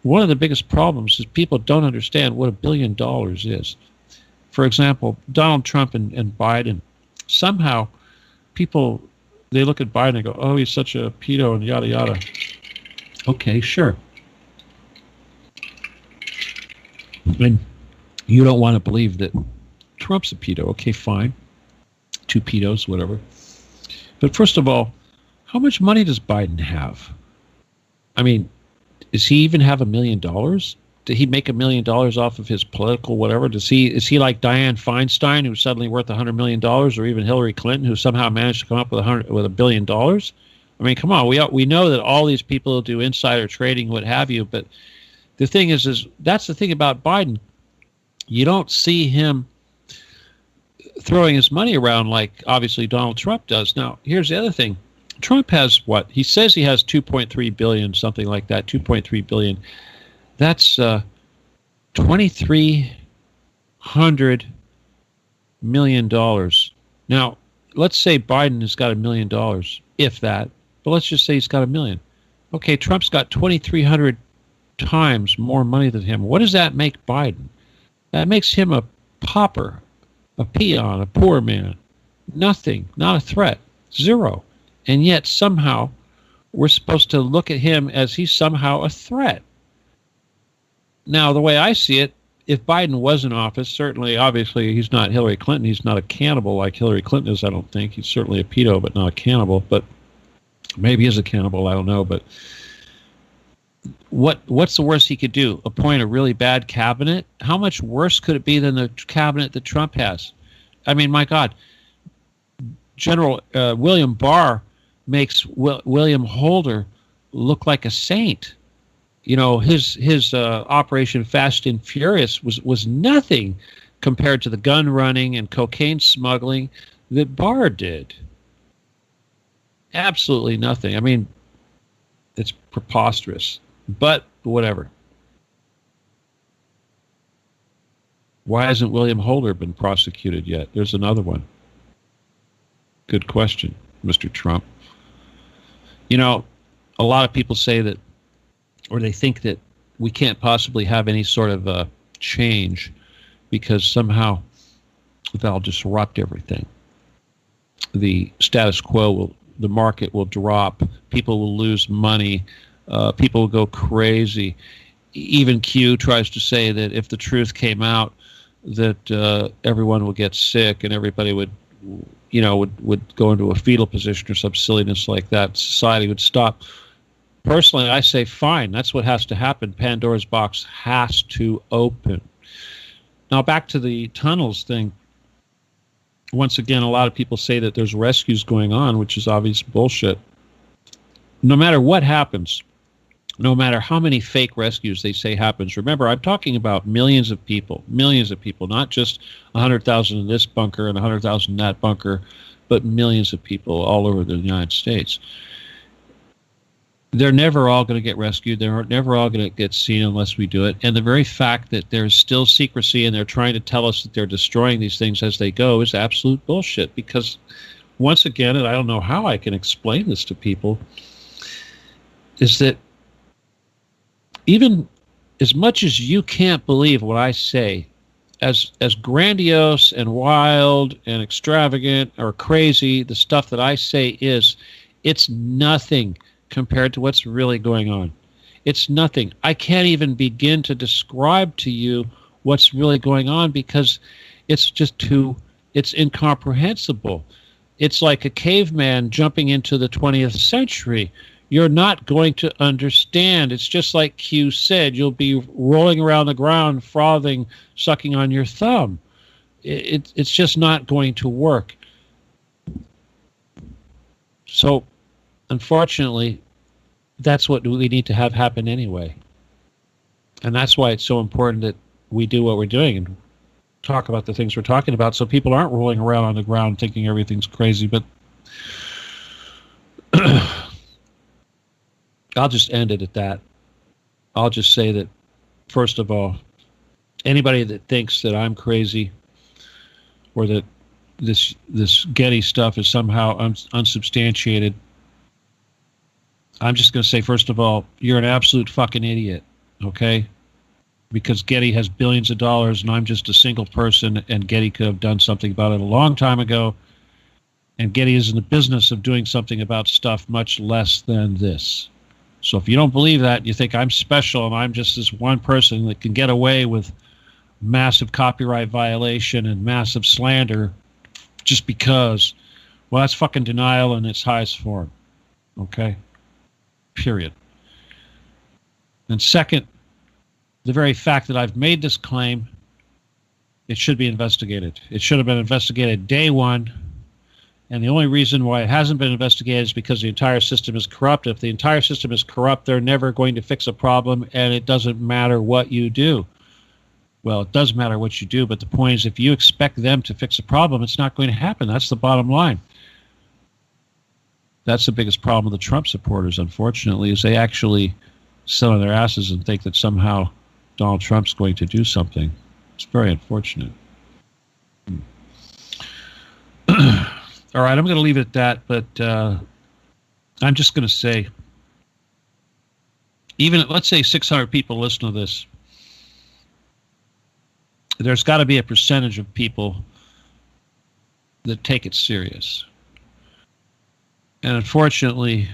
Speaker 1: one of the biggest problems is people don't understand what $1 billion is. For example, Donald Trump and Biden, somehow people, they look at Biden and go, oh, he's such a pedo and yada, yada. Okay, sure. And you don't want to believe that Trump's a pedo. Okay, fine. 2 pedos, whatever. But first of all, how much money does Biden have? Does he even have $1 million? Did he make $1 million off of his political whatever? Is he like Dianne Feinstein, who's suddenly worth $100 million, or even Hillary Clinton, who somehow managed to come up with $1 billion? Come on, we know that all these people do insider trading, what have you. But the thing is that's the thing about Biden. You don't see him throwing his money around like obviously Donald Trump does. Now, here's the other thing. Trump has what? He says he has 2.3 billion, something like that, 2.3 billion. That's $2,300 million. Now, let's say Biden has got $1 million, if that, but let's just say he's got $1 million. Okay, Trump's got 2,300 times more money than him. What does that make Biden? That makes him a pauper, a peon, a poor man. Nothing, not a threat, zero. And yet somehow we're supposed to look at him as he's somehow a threat. Now, the way I see it, if Biden was in office, certainly, obviously, he's not Hillary Clinton. He's not a cannibal like Hillary Clinton is, I don't think. He's certainly a pedo, but not a cannibal. But maybe he's a cannibal, I don't know. But what's the worst he could do? Appoint a really bad cabinet? How much worse could it be than the cabinet that Trump has? My God. General William Barr makes William Holder look like a saint. His Operation Fast and Furious was nothing compared to the gun running and cocaine smuggling that Barr did. Absolutely nothing. It's preposterous, but whatever. Why hasn't William Holder been prosecuted yet? There's another one. Good question, Mr. Trump. A lot of people say that, or they think that we can't possibly have any sort of change because somehow that'll disrupt everything. The status quo the market will drop, people will lose money, people will go crazy. Even Q tries to say that if the truth came out, that everyone would get sick and everybody would, would go into a fetal position or some silliness like that. Society would stop. Personally, I say fine. That's what has to happen. Pandora's box has to open. Now, back to the tunnels thing. Once again, a lot of people say that there's rescues going on, which is obvious bullshit. No matter what happens, no matter how many fake rescues they say happens, remember, I'm talking about millions of people, not just 100,000 in this bunker and 100,000 in that bunker, but millions of people all over the United States. They're never all going to get rescued. They're never all going to get seen unless we do it. And the very fact that there's still secrecy and they're trying to tell us that they're destroying these things as they go is absolute bullshit. Because once again, and I don't know how I can explain this to people, is that even as much as you can't believe what I say, as grandiose and wild and extravagant or crazy the stuff that I say is, it's nothing compared to what's really going on. It's nothing. I can't even begin to describe to you what's really going on because it's just it's incomprehensible. It's like a caveman jumping into the 20th century. You're not going to understand. It's just like Q said, you'll be rolling around the ground, frothing, sucking on your thumb. It's just not going to work. So, unfortunately, that's what we need to have happen anyway. And that's why it's so important that we do what we're doing and talk about the things we're talking about so people aren't rolling around on the ground thinking everything's crazy. But I'll just end it at that. I'll just say that, first of all, anybody that thinks that I'm crazy or that this Getty stuff is somehow unsubstantiated, I'm just going to say, first of all, you're an absolute fucking idiot, okay? Because Getty has billions of dollars and I'm just a single person, and Getty could have done something about it a long time ago, and Getty is in the business of doing something about stuff much less than this. So if you don't believe that, you think I'm special and I'm just this one person that can get away with massive copyright violation and massive slander just because, well, that's fucking denial in its highest form, okay? Period. And second, the very fact that I've made this claim, it should be investigated. It should have been investigated day one. And the only reason why it hasn't been investigated is because the entire system is corrupt. If the entire system is corrupt, they're never going to fix a problem, and it doesn't matter what you do. Well, it does matter what you do, but the point is if you expect them to fix a problem, it's not going to happen. That's the bottom line. That's the biggest problem with the Trump supporters, unfortunately, is they actually sit on their asses and think that somehow Donald Trump's going to do something. It's very unfortunate. All right, I'm going to leave it at that, but I'm just going to say, even let's say 600 people listen to this, there's got to be a percentage of people that take it serious. And unfortunately,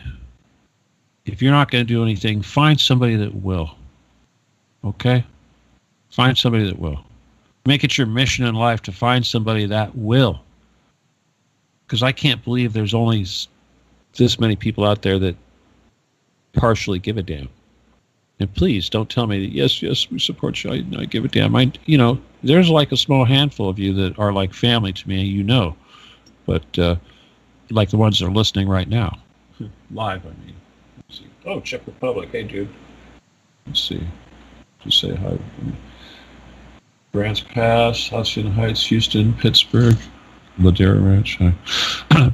Speaker 1: if you're not going to do anything, find somebody that will. Okay? Find somebody that will. Make it your mission in life to find somebody that will. Because I can't believe there's only this many people out there that partially give a damn. And please don't tell me that, yes, we support you, I give a damn. There's like a small handful of you that are like family to me, but like the ones that are listening right now. Live, I mean. Let's see. Oh, Czech Republic. Hey, dude. Let's see. Just say hi. Grants Pass, Hacienda Heights, Houston, Pittsburgh, Ladera Ranch. Hi.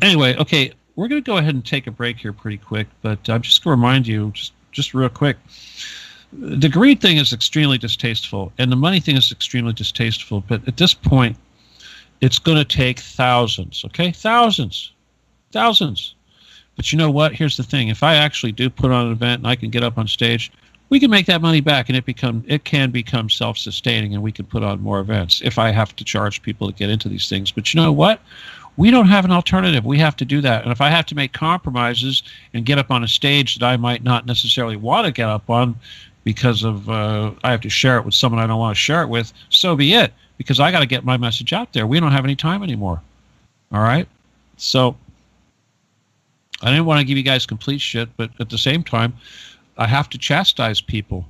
Speaker 1: Anyway, okay, we're going to go ahead and take a break here pretty quick, but I'm just going to remind you, just real quick, the greed thing is extremely distasteful, and the money thing is extremely distasteful, but at this point, it's going to take thousands, okay? Thousands. But you know what? Here's the thing. If I actually do put on an event and I can get up on stage, we can make that money back, and it can become self-sustaining, and we can put on more events if I have to charge people to get into these things. But you know what? We don't have an alternative. We have to do that. And if I have to make compromises and get up on a stage that I might not necessarily want to get up on because of I have to share it with someone I don't want to share it with, so be it. because I got to get my message out there. We don't have any time anymore. All right? So I didn't want to give you guys complete shit, but at the same time, I have to chastise people.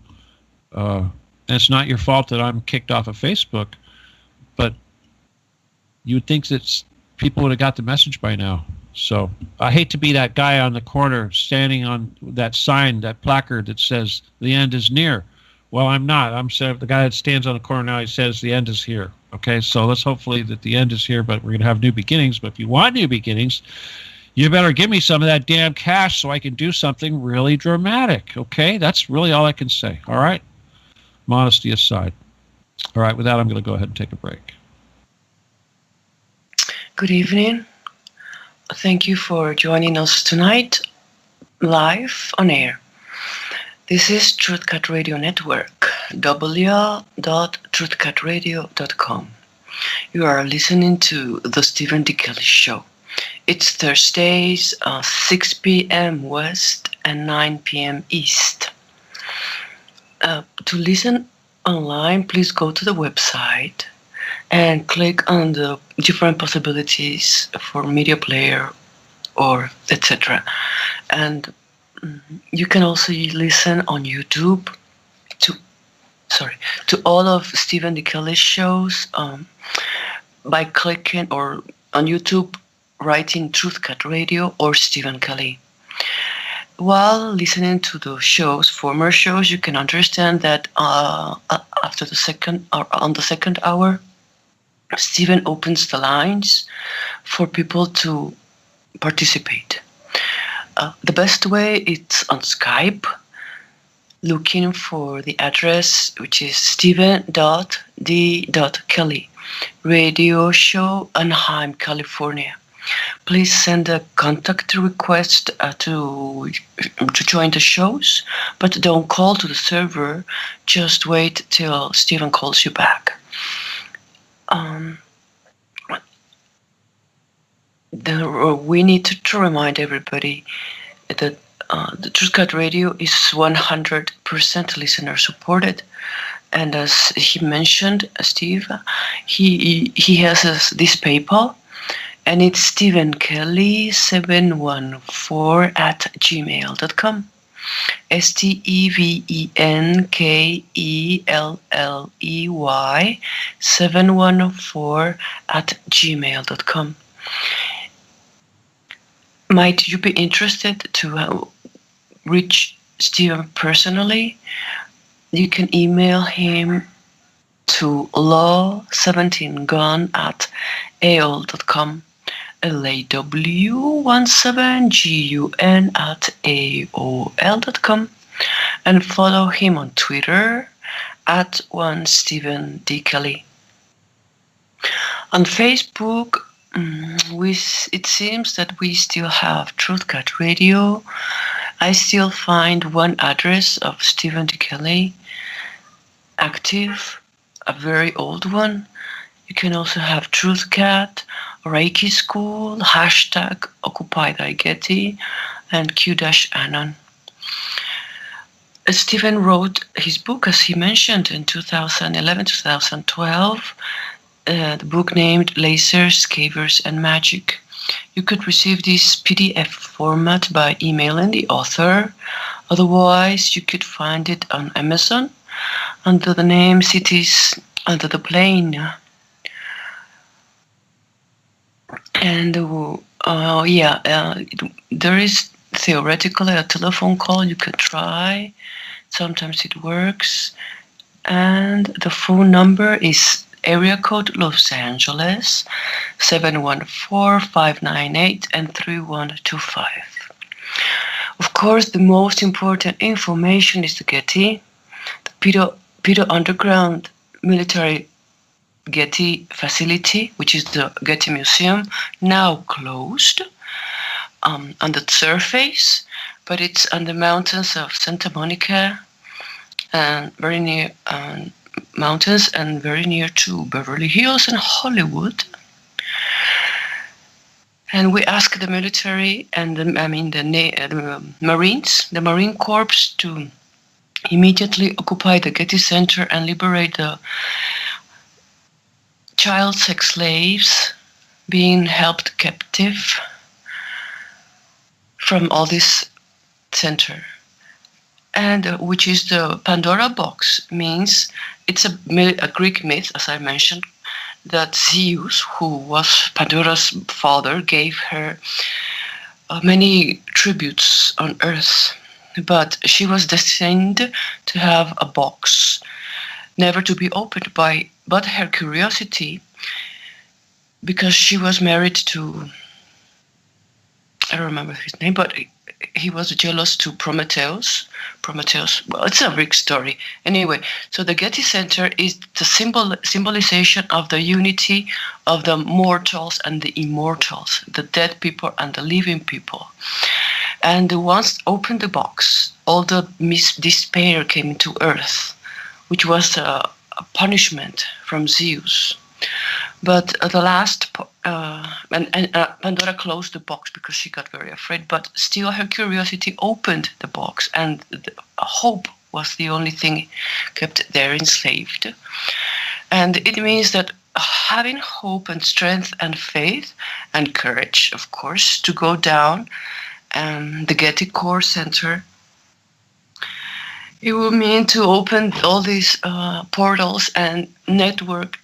Speaker 1: And it's not your fault that I'm kicked off of Facebook, but you would think that people would have got the message by now. So I hate to be that guy on the corner standing on that sign, that placard that says the end is near. Well, I'm not. I'm the guy that stands on the corner now. He says the end is here. Okay, so let's hopefully that the end is here, but we're going to have new beginnings. But if you want new beginnings, you better give me some of that damn cash so I can do something really dramatic. Okay, that's really all I can say. All right, modesty aside. All right, with that, I'm going to go ahead and take a break.
Speaker 2: Good evening. Thank you for joining us tonight, live on air. This is TruthCat Radio Network, www.truthcatradio.com. You are listening to The Stephen D. Kelley Show. It's Thursdays, 6 p.m. West and 9 p.m. East. To listen online, please go to the website and click on the different possibilities for media player or etc. And you can also listen on YouTube to all of Stephen D. Kelley's shows by clicking or on YouTube writing TruthCat Radio or Stephen Kelley. While listening to the shows, former shows, you can understand that after the second or on the second hour, Stephen opens the lines for people to participate. The best way is on Skype, looking for the address, which is Stephen.D.Kelley, radio show, Anaheim, California. Please send a contact request to join the shows, but don't call to the server. Just wait till Stephen calls you back. We need to remind everybody that the TruthCat Radio is 100% listener supported, and as he mentioned, Steve, he has this PayPal, and it's StevenKelley714@gmail.com. StevenKelley 714@gmail.com. Might you be interested to reach Stephen personally? You can email him to law17gun@aol.com, law17gun@aol.com, and follow him on Twitter @1StephenDKelley. On Facebook, it seems that we still have TruthCat Radio. I still find one address of Stephen D. Kelley active, a very old one. You can also have TruthCat, Reiki School, hashtag OccupyThyGetty, and Q-Anon. Stephen wrote his book, as he mentioned, in 2011-2012, the book named Lasers, Cavers, and Magic. You could receive this PDF format by emailing the author. Otherwise, you could find it on Amazon under the name Cities Under the Plane. And there is theoretically a telephone call you could try. Sometimes it works. And the phone number is area code Los Angeles 714-598 and 3125. Of course, the most important information is the Getty, the Pedo Underground Military Getty facility, which is the Getty Museum, now closed on the surface, but it's on the mountains of Santa Monica and very near mountains and very near to Beverly Hills and Hollywood. And we ask the military and the Marines, the Marine Corps, to immediately occupy the Getty Center and liberate the child sex slaves being held captive from all this center. And which is the Pandora box, means it's a Greek myth, as I mentioned, that Zeus, who was Pandora's father, gave her many tributes on earth, but she was destined to have a box, never to be opened but her curiosity, because she was married to, I don't remember his name, but he was jealous to Prometheus. Well, it's a Greek story. Anyway, so the Getty Center is the symbolization of the unity of the mortals and the immortals, the dead people and the living people. And once opened the box, all the despair came into earth, which was a punishment from Zeus. But the last, Pandora closed the box because she got very afraid, but still her curiosity opened the box, and hope was the only thing kept there enslaved. And it means that having hope and strength and faith and courage, of course, to go down the Getty Core Center, it will mean to open all these portals and network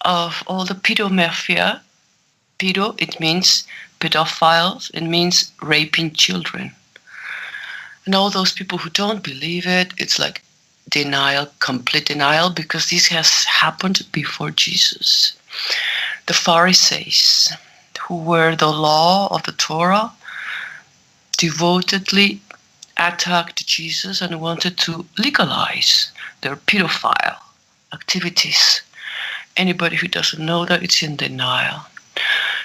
Speaker 2: of all the pedo mafia. Pedo, it means pedophiles, it means raping children. And all those people who don't believe it, it's like denial, complete denial, because this has happened before Jesus. The Pharisees, who were the law of the Torah, devotedly attacked Jesus and wanted to legalize their pedophile activities. Anybody who doesn't know that, it's in denial.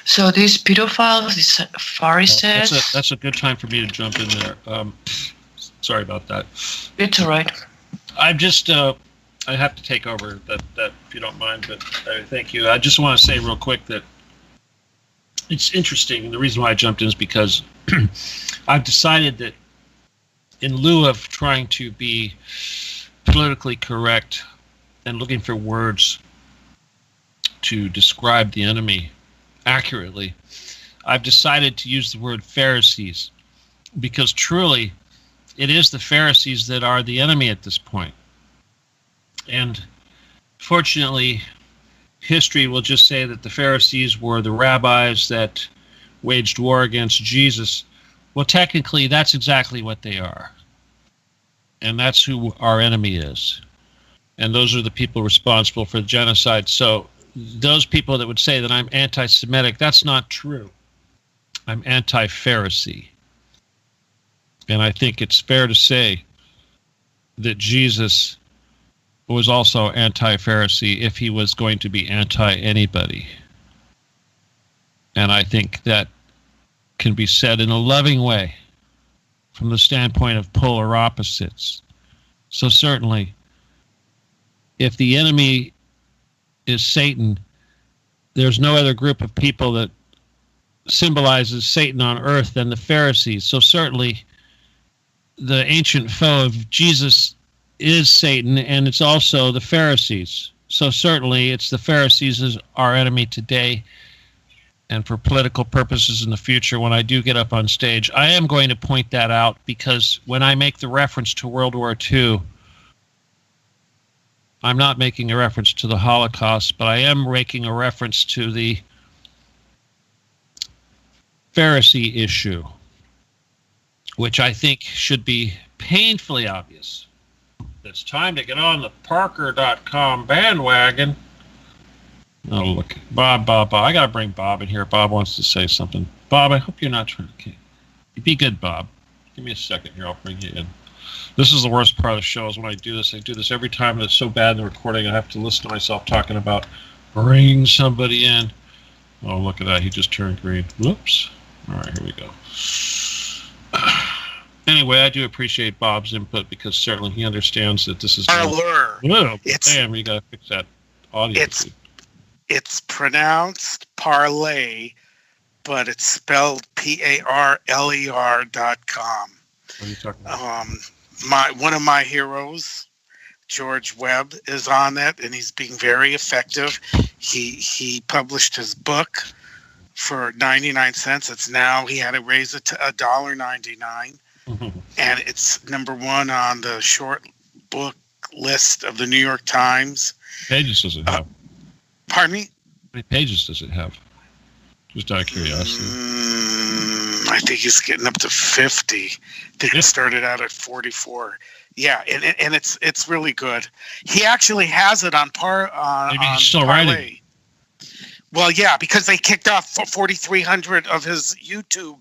Speaker 2: So these pedophiles, these Pharisees...
Speaker 1: Well, that's a good time for me to jump in there. Sorry about that.
Speaker 2: It's all right.
Speaker 1: I'm just... I have to take over that if you don't mind, but thank you. I just want to say real quick that it's interesting. The reason why I jumped in is because I've decided that in lieu of trying to be politically correct and looking for words to describe the enemy accurately, I've decided to use the word Pharisees, because truly it is the Pharisees that are the enemy at this point. And fortunately, history will just say that the Pharisees were the rabbis that waged war against Jesus. Well, technically, that's exactly what they are. And that's who our enemy is. And those are the people responsible for the genocide. So those people that would say that I'm anti-Semitic, that's not true. I'm anti-Pharisee. And I think it's fair to say that Jesus was also anti-Pharisee if he was going to be anti-anybody. And I think that can be said in a loving way from the standpoint of polar opposites. So certainly, if the enemy is Satan, there's no other group of people that symbolizes Satan on earth than the Pharisees. So certainly, the ancient foe of Jesus is Satan, and it's also the Pharisees. So certainly, it's the Pharisees as our enemy today. And for political purposes in the future, when I do get up on stage, I am going to point that out, because when I make the reference to World War II, I'm not making a reference to the Holocaust, but I am making a reference to the Pharisee issue, which I think should be painfully obvious. It's time to get on the Parker.com bandwagon. Oh, look. Bob. I got to bring Bob in here. Bob wants to say something. Bob, I hope you're not trying to... Okay. Be good, Bob. Give me a second here. I'll bring you in. This is the worst part of the show, is when I do this. I do this every time, and it's so bad in the recording, I have to listen to myself talking about bringing somebody in. Oh, look at that. He just turned green. Whoops. All right, here we go. Anyway, I do appreciate Bob's input, because certainly he understands that this is...
Speaker 3: Parlor.
Speaker 1: Whoa, damn, you got to fix that audio.
Speaker 3: It's pronounced parlay, but it's spelled PARLER.com.
Speaker 1: What are you talking about?
Speaker 3: One of my heroes, George Webb, is on that, and he's being very effective He published his book for 99 cents. It's now he had to raise it to $1.99, and it's #1 on the short book list of the New York Times.
Speaker 1: Pages does it have?
Speaker 3: Pardon me?
Speaker 1: How many pages does it have? Just out of curiosity.
Speaker 3: I think he's getting up to 50. I think it started out at 44. Yeah, and it's really good. He actually has it on
Speaker 1: Maybe he's still
Speaker 3: Parlay.
Speaker 1: writing.
Speaker 3: Well, yeah, because they kicked off 4,300 of his YouTube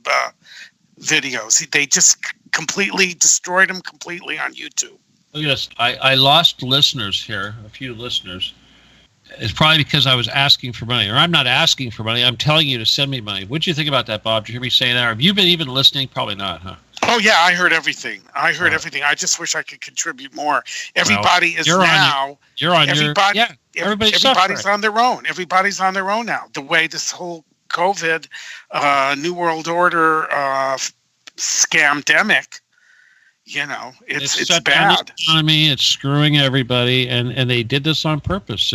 Speaker 3: videos. They just completely destroyed him completely on YouTube.
Speaker 1: Look at this. I lost listeners here, a few listeners. It's probably because I was asking for money. Or I'm not asking for money. I'm telling you to send me money. What do you think about that, Bob? Did you hear me saying that? Have you been even listening? Probably not, huh?
Speaker 3: Oh, yeah, I heard everything. Everything. I just wish I could contribute more. Everybody is now. Everybody's on their own. Everybody's on their own now. The way this whole COVID, New World Order scamdemic, it's bad.
Speaker 1: The economy, it's screwing everybody, and they did this on purpose.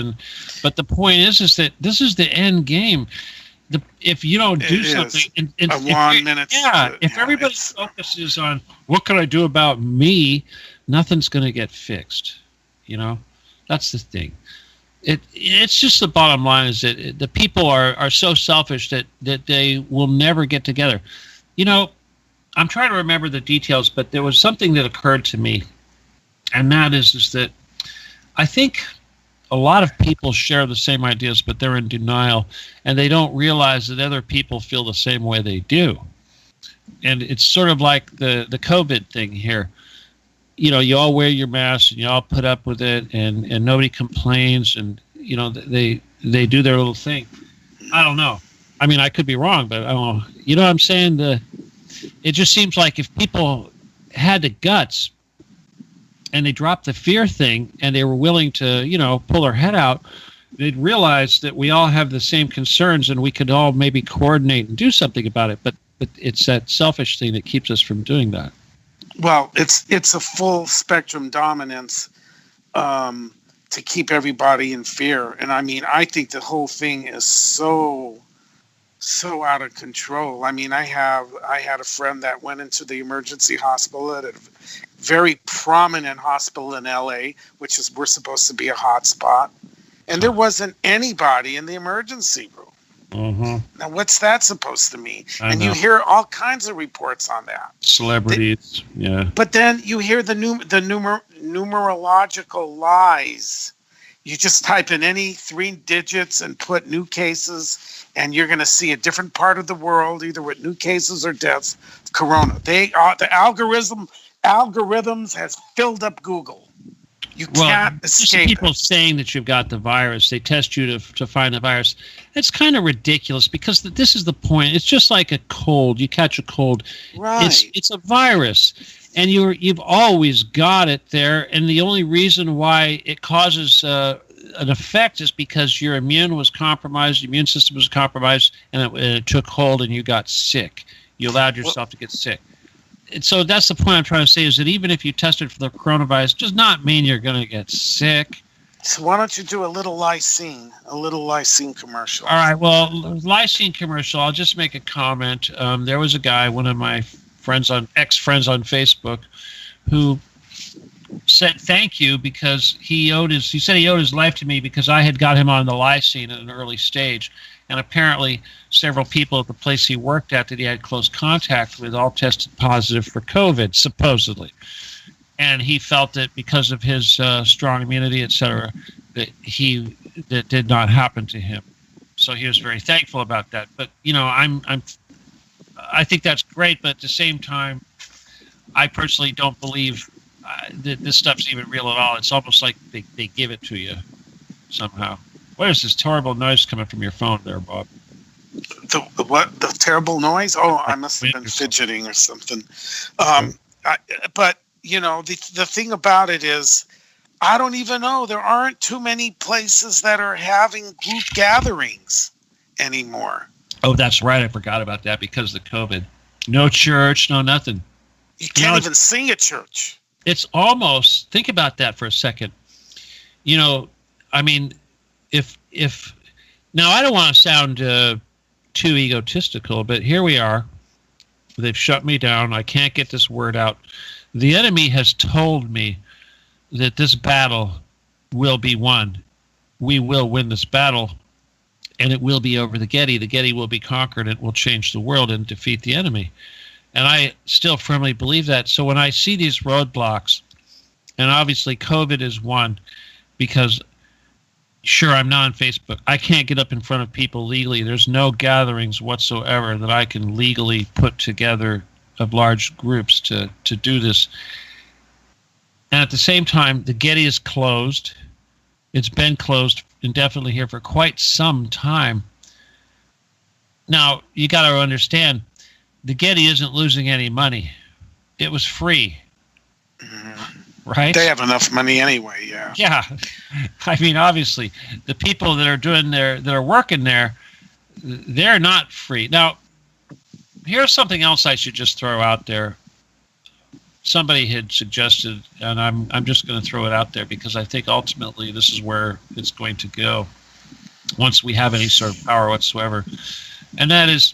Speaker 1: But the point is that this is the end game. If you don't do something, if everybody focuses on what can I do about me, nothing's going to get fixed. That's the thing. It's just the bottom line is that the people are so selfish that they will never get together. I'm trying to remember the details, but there was something that occurred to me, and that is that I think a lot of people share the same ideas, but they're in denial, and they don't realize that other people feel the same way they do. And it's sort of like the COVID thing here. You all wear your masks, and you all put up with it, and nobody complains, and they do their little thing. I don't know. I mean, I could be wrong, but I don't know. You know what I'm saying? It just seems like if people had the guts and they dropped the fear thing and they were willing to, pull their head out, they'd realize that we all have the same concerns and we could all maybe coordinate and do something about it. But it's that selfish thing that keeps us from doing that.
Speaker 3: Well, it's a full spectrum dominance to keep everybody in fear. And I mean, I think the whole thing is so out of control. I mean, I had a friend that went into the emergency hospital at a very prominent hospital in LA, which we're supposed to be a hot spot, and there wasn't anybody in the emergency room. Mm-hmm. Now, what's that supposed to mean? You hear all kinds of reports on that.
Speaker 1: Celebrities, yeah.
Speaker 3: But then you hear the numerological lies. You just type in any 3 digits and put new cases, and you're going to see a different part of the world, either with new cases or deaths of corona. The algorithms has filled up Google. You can't escape
Speaker 1: people saying that you've got the virus. They test you to find the virus. It's kind of ridiculous because this is the point. It's just like a cold. You catch a cold.
Speaker 3: Right.
Speaker 1: It's a virus. And you've always got it there, and the only reason why it causes an effect is because your immune system was compromised, and it took hold, and you got sick. You allowed yourself to get sick. And so that's the point I'm trying to say, is that even if you tested for the coronavirus, does not mean you're going to get sick.
Speaker 3: So why don't you do a little lysine commercial?
Speaker 1: All right, well, lysine commercial, I'll just make a comment. There was a guy, one of my ex-friends on Facebook, who said thank you because he said he owed his life to me because I had got him on the lysine at an early stage, and apparently several people at the place he worked at that he had close contact with all tested positive for COVID, supposedly, and he felt that because of his strong immunity, etc., that did not happen to him. So he was very thankful about that. But I think that's great, but at the same time, I personally don't believe that this stuff's even real at all. It's almost like they give it to you somehow. What is this terrible noise coming from your phone there, Bob?
Speaker 3: The terrible noise? Oh, I must have been fidgeting or something. But, the thing about it is, I don't even know. There aren't too many places that are having group gatherings anymore.
Speaker 1: Oh, that's right. I forgot about that because of the COVID. No church, no nothing.
Speaker 3: You can't even sing at church.
Speaker 1: It's almost, think about that for a second. I mean, if Now, I don't want to sound too egotistical, but here we are. They've shut me down. I can't get this word out. The enemy has told me that this battle will be won. We will win this battle, and it will be over the Getty. The Getty will be conquered. It will change the world and defeat the enemy. And I still firmly believe that. So when I see these roadblocks, and obviously COVID is one, because sure, I'm not on Facebook. I can't get up in front of people legally. There's no gatherings whatsoever that I can legally put together of large groups to do this. And at the same time, the Getty is closed. It's been closed indefinitely here for quite some time. Now, you got to understand, the Getty isn't losing any money. It was free. Right?
Speaker 3: They have enough money anyway, yeah.
Speaker 1: Yeah. I mean, obviously, the people that are working there, they're not free. Now, here's something else I should just throw out there. Somebody had suggested, and I'm just going to throw it out there because I think ultimately this is where it's going to go once we have any sort of power whatsoever. And that is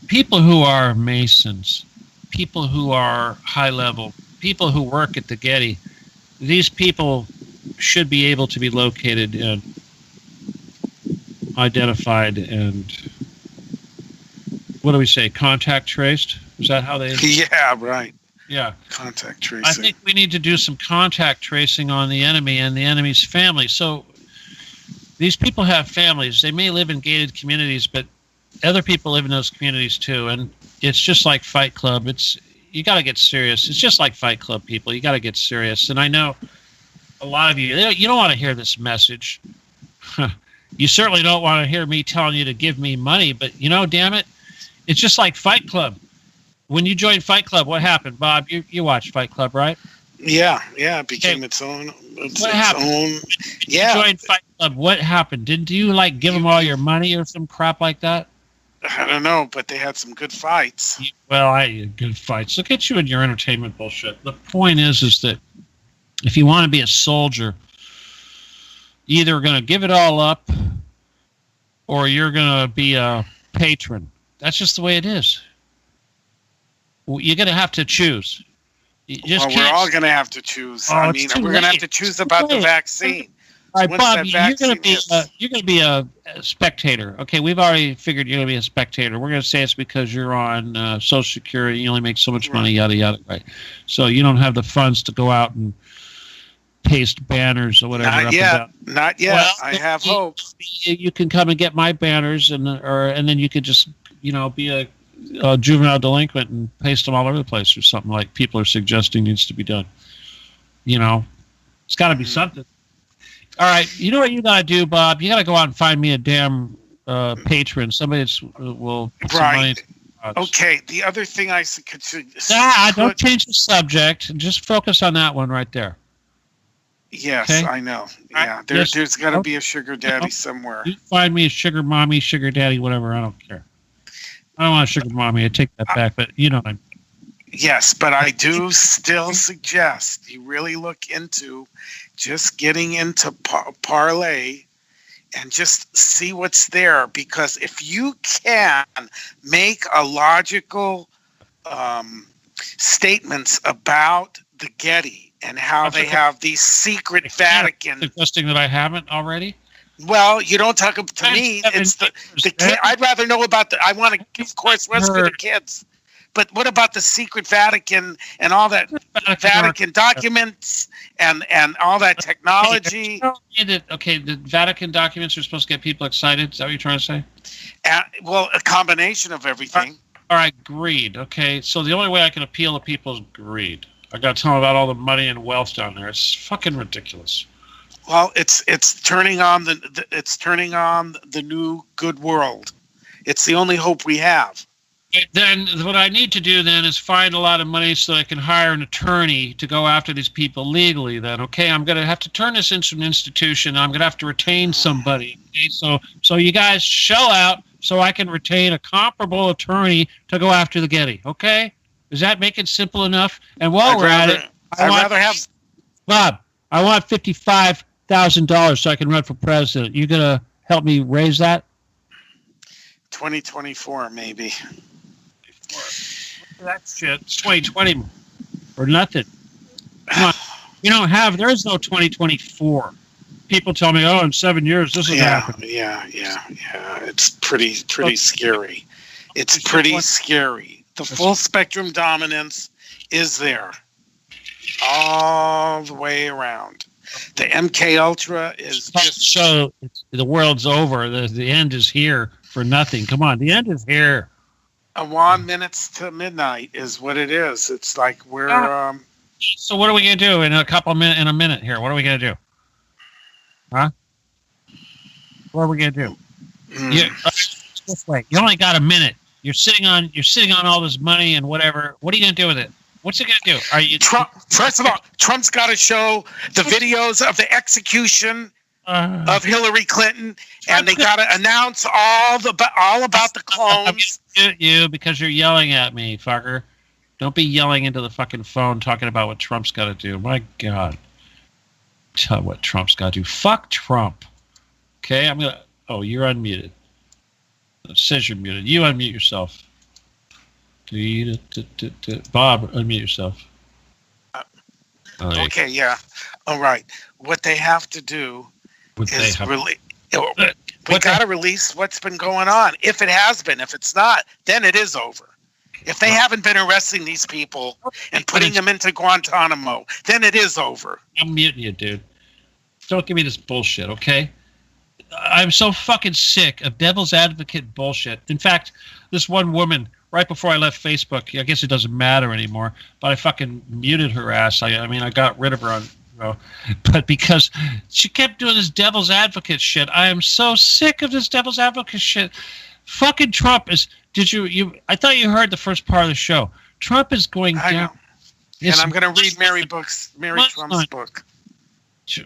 Speaker 1: people who are Masons, people who are high level, people who work at the Getty. These people should be able to be located and identified and, what do we say, contact traced? Is that how they...
Speaker 3: Yeah, right.
Speaker 1: Yeah.
Speaker 3: Contact tracing.
Speaker 1: I think we need to do some contact tracing on the enemy and the enemy's family. So these people have families. They may live in gated communities, but other people live in those communities too. And it's just like Fight Club. You got to get serious. It's just like Fight Club, people. You got to get serious. And I know a lot of you don't want to hear this message. You certainly don't want to hear me telling you to give me money, but damn it, it's just like Fight Club. When you joined Fight Club, what happened, Bob? You watched Fight Club, right?
Speaker 3: Yeah, it became its own.
Speaker 1: What happened? You joined Fight Club. What happened? Didn't you give them all your money or some crap like that?
Speaker 3: I don't know, but they had some good fights.
Speaker 1: Well, good fights. Look at you and your entertainment bullshit. The point is that if you want to be a soldier, you're either going to give it all up or you're going to be a patron. That's just the way it is. You're going to have to choose.
Speaker 3: We're all going to have to choose. We're going to have to choose about the vaccine.
Speaker 1: All right, Bob, you're going to be a spectator. Okay, we've already figured you're going to be a spectator. We're going to say it's because you're on Social Security. You only make so much money, yada, yada, right? So you don't have the funds to go out and paste banners or whatever.
Speaker 3: Not yet. Well, I have hope.
Speaker 1: You can come and get my banners, and then you could just be a juvenile delinquent and paste them all over the place or something like people are suggesting needs to be done. It's got to be something. All right, you know what you got to do, Bob? You got to go out and find me a damn patron. Somebody will put some money.
Speaker 3: Okay, the other thing I could...
Speaker 1: don't change the subject. Just focus on that one right there.
Speaker 3: Yes, okay? I know. Yeah, there's got to be a sugar daddy somewhere. You
Speaker 1: find me a sugar mommy, sugar daddy, whatever. I don't care. I don't want a sugar mommy. I take that back, but you know what I mean.
Speaker 3: Yes, but I do still suggest you really look into just getting into parlay and just see what's there. Because if you can make a logical statements about the Getty and how they have these secret Vatican...
Speaker 1: Suggesting that I haven't already?
Speaker 3: Well, you don't talk to me. It's the kid. I'd rather know about I want to, of course, rescue the kids. But what about the secret Vatican and all that Vatican documents and all that technology?
Speaker 1: Okay, the Vatican documents are supposed to get people excited. Is that what you're trying to say?
Speaker 3: Well, a combination of everything.
Speaker 1: All right, greed. Okay, so the only way I can appeal to people is greed. I got to tell them about all the money and wealth down there. It's fucking ridiculous.
Speaker 3: Well, it's turning on the new good world. It's the only hope we have.
Speaker 1: Then what I need to do then is find a lot of money so I can hire an attorney to go after these people legally. Then, okay, I'm going to have to turn this into an institution. I'm going to have to retain somebody. Okay? So you guys shell out so I can retain a comparable attorney to go after the Getty. Okay, does that make it simple enough? And while we're at it, Bob, I want $55,000 so I can run for president. You gonna help me raise that?
Speaker 3: 2024, maybe.
Speaker 1: That shit. It's 2020 or nothing. Come on. There is no 2024. People tell me, in 7 years, this is happening.
Speaker 3: Yeah. It's pretty scary. It's pretty scary. The full spectrum dominance is there all the way around. The MK Ultra is just...
Speaker 1: So the world's over. The end is here for nothing. Come on. The end is here.
Speaker 3: 1 minute to midnight is what it is. It's like we're...
Speaker 1: So what are we going to do in a minute here? What are we going to do? Huh? What are we going to do? This way. You only got a minute. You're sitting on all this money and whatever. What are you going to do with it? What's it going to do? Are you
Speaker 3: Trump? First of all, Trump's got to show the videos of the execution of Hillary Clinton, and they got to announce all about the clones.
Speaker 1: You because you're yelling at me, fucker. Don't be yelling into the fucking phone talking about what Trump's got to do. My God. Tell you what Trump's got to do. Fuck Trump. Okay, I'm gonna. Oh, you're unmuted. It says you're muted. You unmute yourself. Bob, unmute yourself.
Speaker 3: Okay, yeah. All right. What they have to do is really. We got to release what's been going on. If it has been, if it's not, then it is over. If they haven't been arresting these people and putting them into Guantanamo, then it is over.
Speaker 1: I'm muting you, dude. Don't give me this bullshit, okay? I'm so fucking sick of devil's advocate bullshit. In fact, this one woman, right before I left Facebook, I guess it doesn't matter anymore, but I fucking muted her ass. I got rid of her on... But because she kept doing this devil's advocate shit, I am so sick of this devil's advocate shit. Fucking Trump is... I thought you heard the first part of the show. Trump is going down.
Speaker 3: And I'm going to read Mary Trump's book.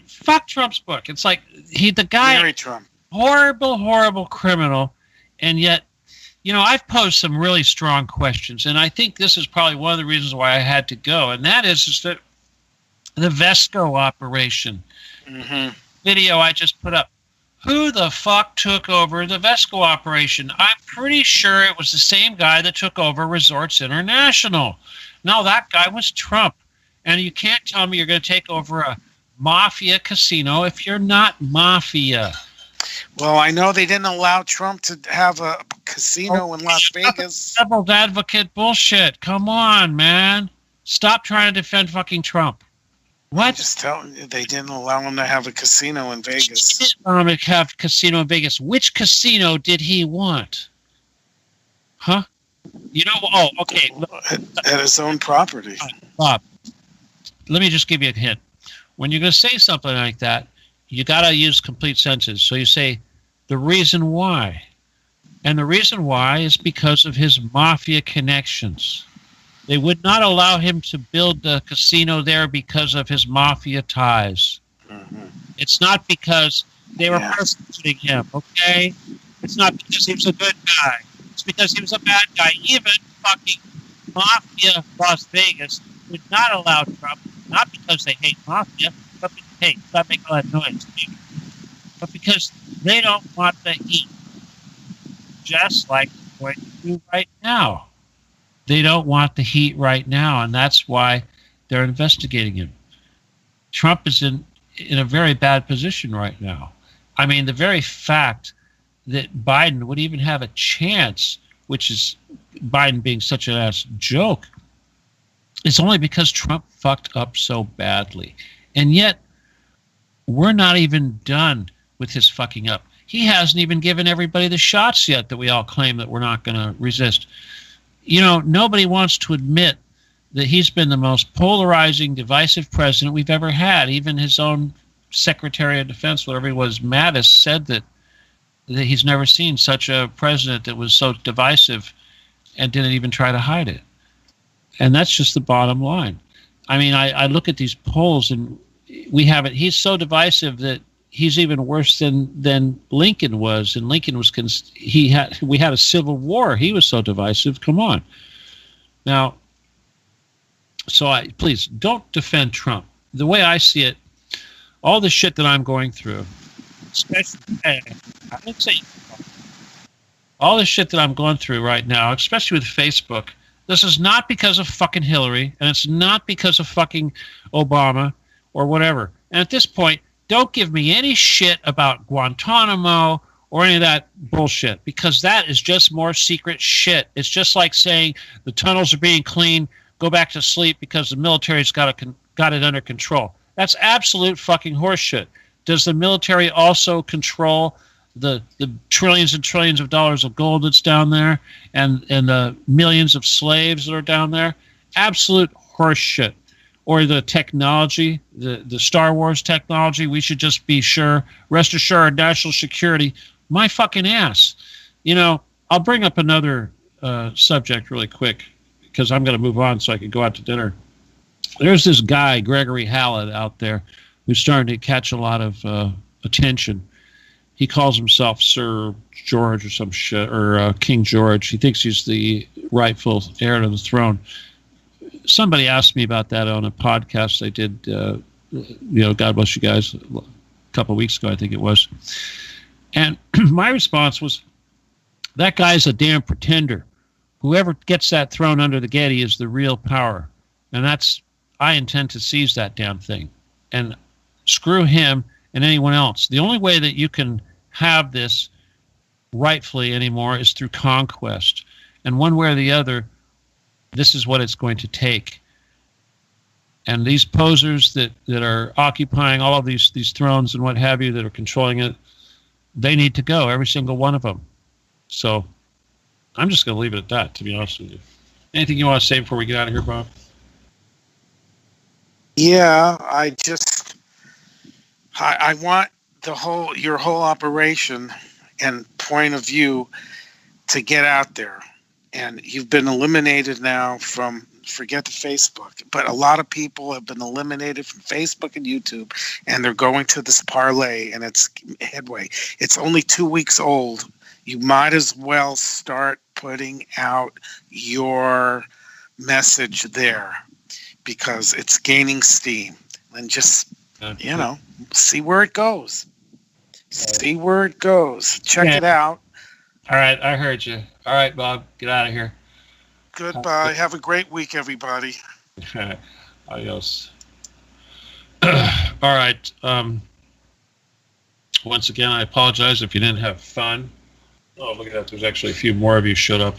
Speaker 1: Fuck Trump's book. It's like the guy...
Speaker 3: Mary Trump.
Speaker 1: Horrible, horrible criminal. And yet, I've posed some really strong questions. And I think this is probably one of the reasons why I had to go. And that is that the Vesco operation video I just put up. Who the fuck took over the Vesco operation? I'm pretty sure it was the same guy that took over Resorts International. No, that guy was Trump. And you can't tell me you're going to take over a mafia casino if you're not mafia.
Speaker 3: Well, I know they didn't allow Trump to have a casino in Las Vegas.
Speaker 1: Devil's advocate bullshit. Come on, man. Stop trying to defend fucking Trump. What?
Speaker 3: I'm just telling you, they didn't allow him to have a casino in Vegas.
Speaker 1: He didn't allow him to have a casino in Vegas. Which casino did he want? Huh? Okay.
Speaker 3: At his own property.
Speaker 1: Bob, let me just give you a hint. When you're going to say something like that, you got to use complete sentences. So you say, the reason why. And the reason why is because of his mafia connections. They would not allow him to build the casino there because of his mafia ties. Mm-hmm. It's not because they were persecuting him, okay? It's not because he was a good guy. It's because he was a bad guy. Even fucking mafia Las Vegas would not allow Trump, not because they hate mafia, but hey, stop making all that noise. But because they don't want the heat. Just like what you do right now. They don't want the heat right now, and that's why they're investigating him. Trump is in a very bad position right now. I mean, the very fact that Biden would even have a chance, which is Biden being such an ass joke, is only because Trump fucked up so badly. And yet, we're not even done with his fucking up. He hasn't even given everybody the shots yet that we all claim that we're not going to resist. Nobody wants to admit that he's been the most polarizing, divisive president we've ever had. Even his own Secretary of Defense, whatever he was, Mattis, said that he's never seen such a president that was so divisive and didn't even try to hide it. And that's just the bottom line. I mean, I look at these polls and he's so divisive that he's even worse than Lincoln was, and Lincoln was we had a civil war. He was so divisive. Come on, now. So please don't defend Trump. The way I see it, all the shit that I'm going through, especially, I would say, all this shit that I'm going through right now, especially with Facebook, this is not because of fucking Hillary, and it's not because of fucking Obama or whatever. And at this point, don't give me any shit about Guantanamo or any of that bullshit, because that is just more secret shit. It's just like saying the tunnels are being cleaned, go back to sleep because the military's got it under control. That's absolute fucking horseshit. Does the military also control the trillions and trillions of dollars of gold that's down there and the millions of slaves that are down there? Absolute horseshit. Or the technology, the Star Wars technology, we should just be sure, rest assured, national security, my fucking ass. You know, I'll bring up another subject really quick because I'm going to move on so I can go out to dinner. There's this guy, Gregory Hallett, out there who's starting to catch a lot of attention. He calls himself Sir George or some shit, or King George. He thinks he's the rightful heir to the throne. Somebody asked me about that on a podcast I did, God bless you guys, a couple of weeks ago, I think it was. And my response was, that guy's a damn pretender. Whoever gets that throne under the Getty is the real power. And I intend to seize that damn thing. And screw him and anyone else. The only way that you can have this rightfully anymore is through conquest. And one way or the other, this is what it's going to take. And these posers that are occupying all of these thrones and what have you, that are controlling it, they need to go, every single one of them. So I'm just going to leave it at that, to be honest with you. Anything you want to say before we get out of here, Bob?
Speaker 3: Yeah, I want your whole operation and point of view to get out there. And you've been eliminated now from, forget the Facebook, but a lot of people have been eliminated from Facebook and YouTube, and they're going to this parlay, and it's headway. It's only 2 weeks old. You might as well start putting out your message there because it's gaining steam. And just, see where it goes. See where it goes. Check it out.
Speaker 1: All right, I heard you. All right, Bob, get out of here.
Speaker 3: Goodbye. Have a great week, everybody.
Speaker 1: Adios. All right. Once again, I apologize if you didn't have fun. Oh, look at that. There's actually a few more of you showed up.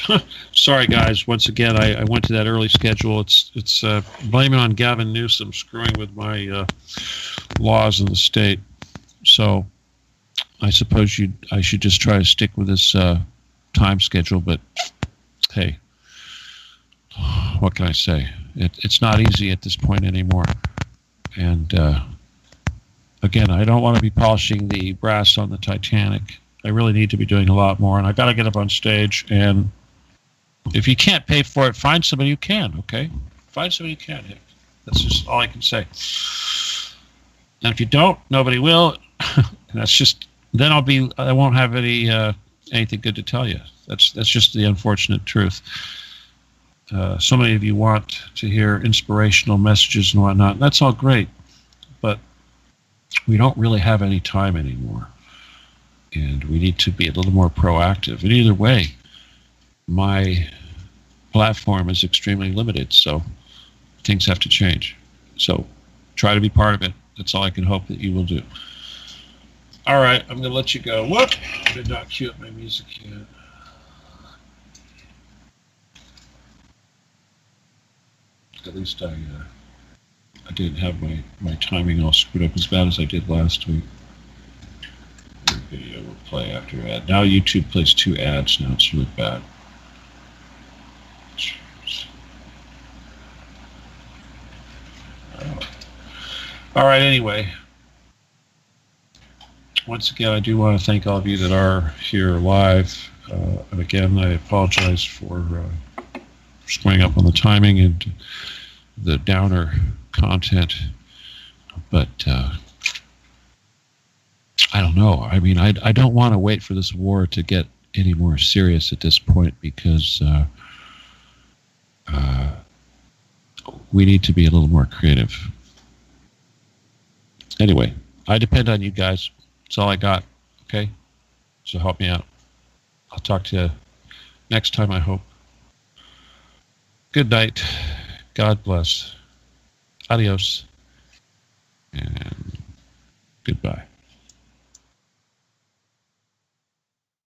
Speaker 1: Sorry, guys. Once again, I went to that early schedule. It's blaming on Gavin Newsom screwing with my laws in the state. So I suppose I should just try to stick with this time schedule. But, hey, what can I say? It's not easy at this point anymore. And, again, I don't want to be polishing the brass on the Titanic. I really need to be doing a lot more, and I got to get up on stage. And if you can't pay for it, find somebody who can. Okay, find somebody who can. That's just all I can say. And if you don't, nobody will. And that's just then I won't have anything good to tell you. That's just the unfortunate truth. So many of you want to hear inspirational messages and whatnot. And that's all great, but we don't really have any time anymore. And we need to be a little more proactive. And either way, my platform is extremely limited, so things have to change. So try to be part of it. That's all I can hope that you will do. All right, I'm going to let you go. Whoop! I did not cue up my music yet. At least I didn't have my timing all screwed up as bad as I did last week. Video will play after ad. Now YouTube plays 2 ads. Now it's really bad. All right. Anyway, once again, I do want to thank all of you that are here live. And again, I apologize for screwing up on the timing and the downer content, but. I don't know. I mean, I don't want to wait for this war to get any more serious at this point because we need to be a little more creative. Anyway, I depend on you guys. That's all I got. Okay? So help me out. I'll talk to you next time, I hope. Good night. God bless. Adios. And goodbye.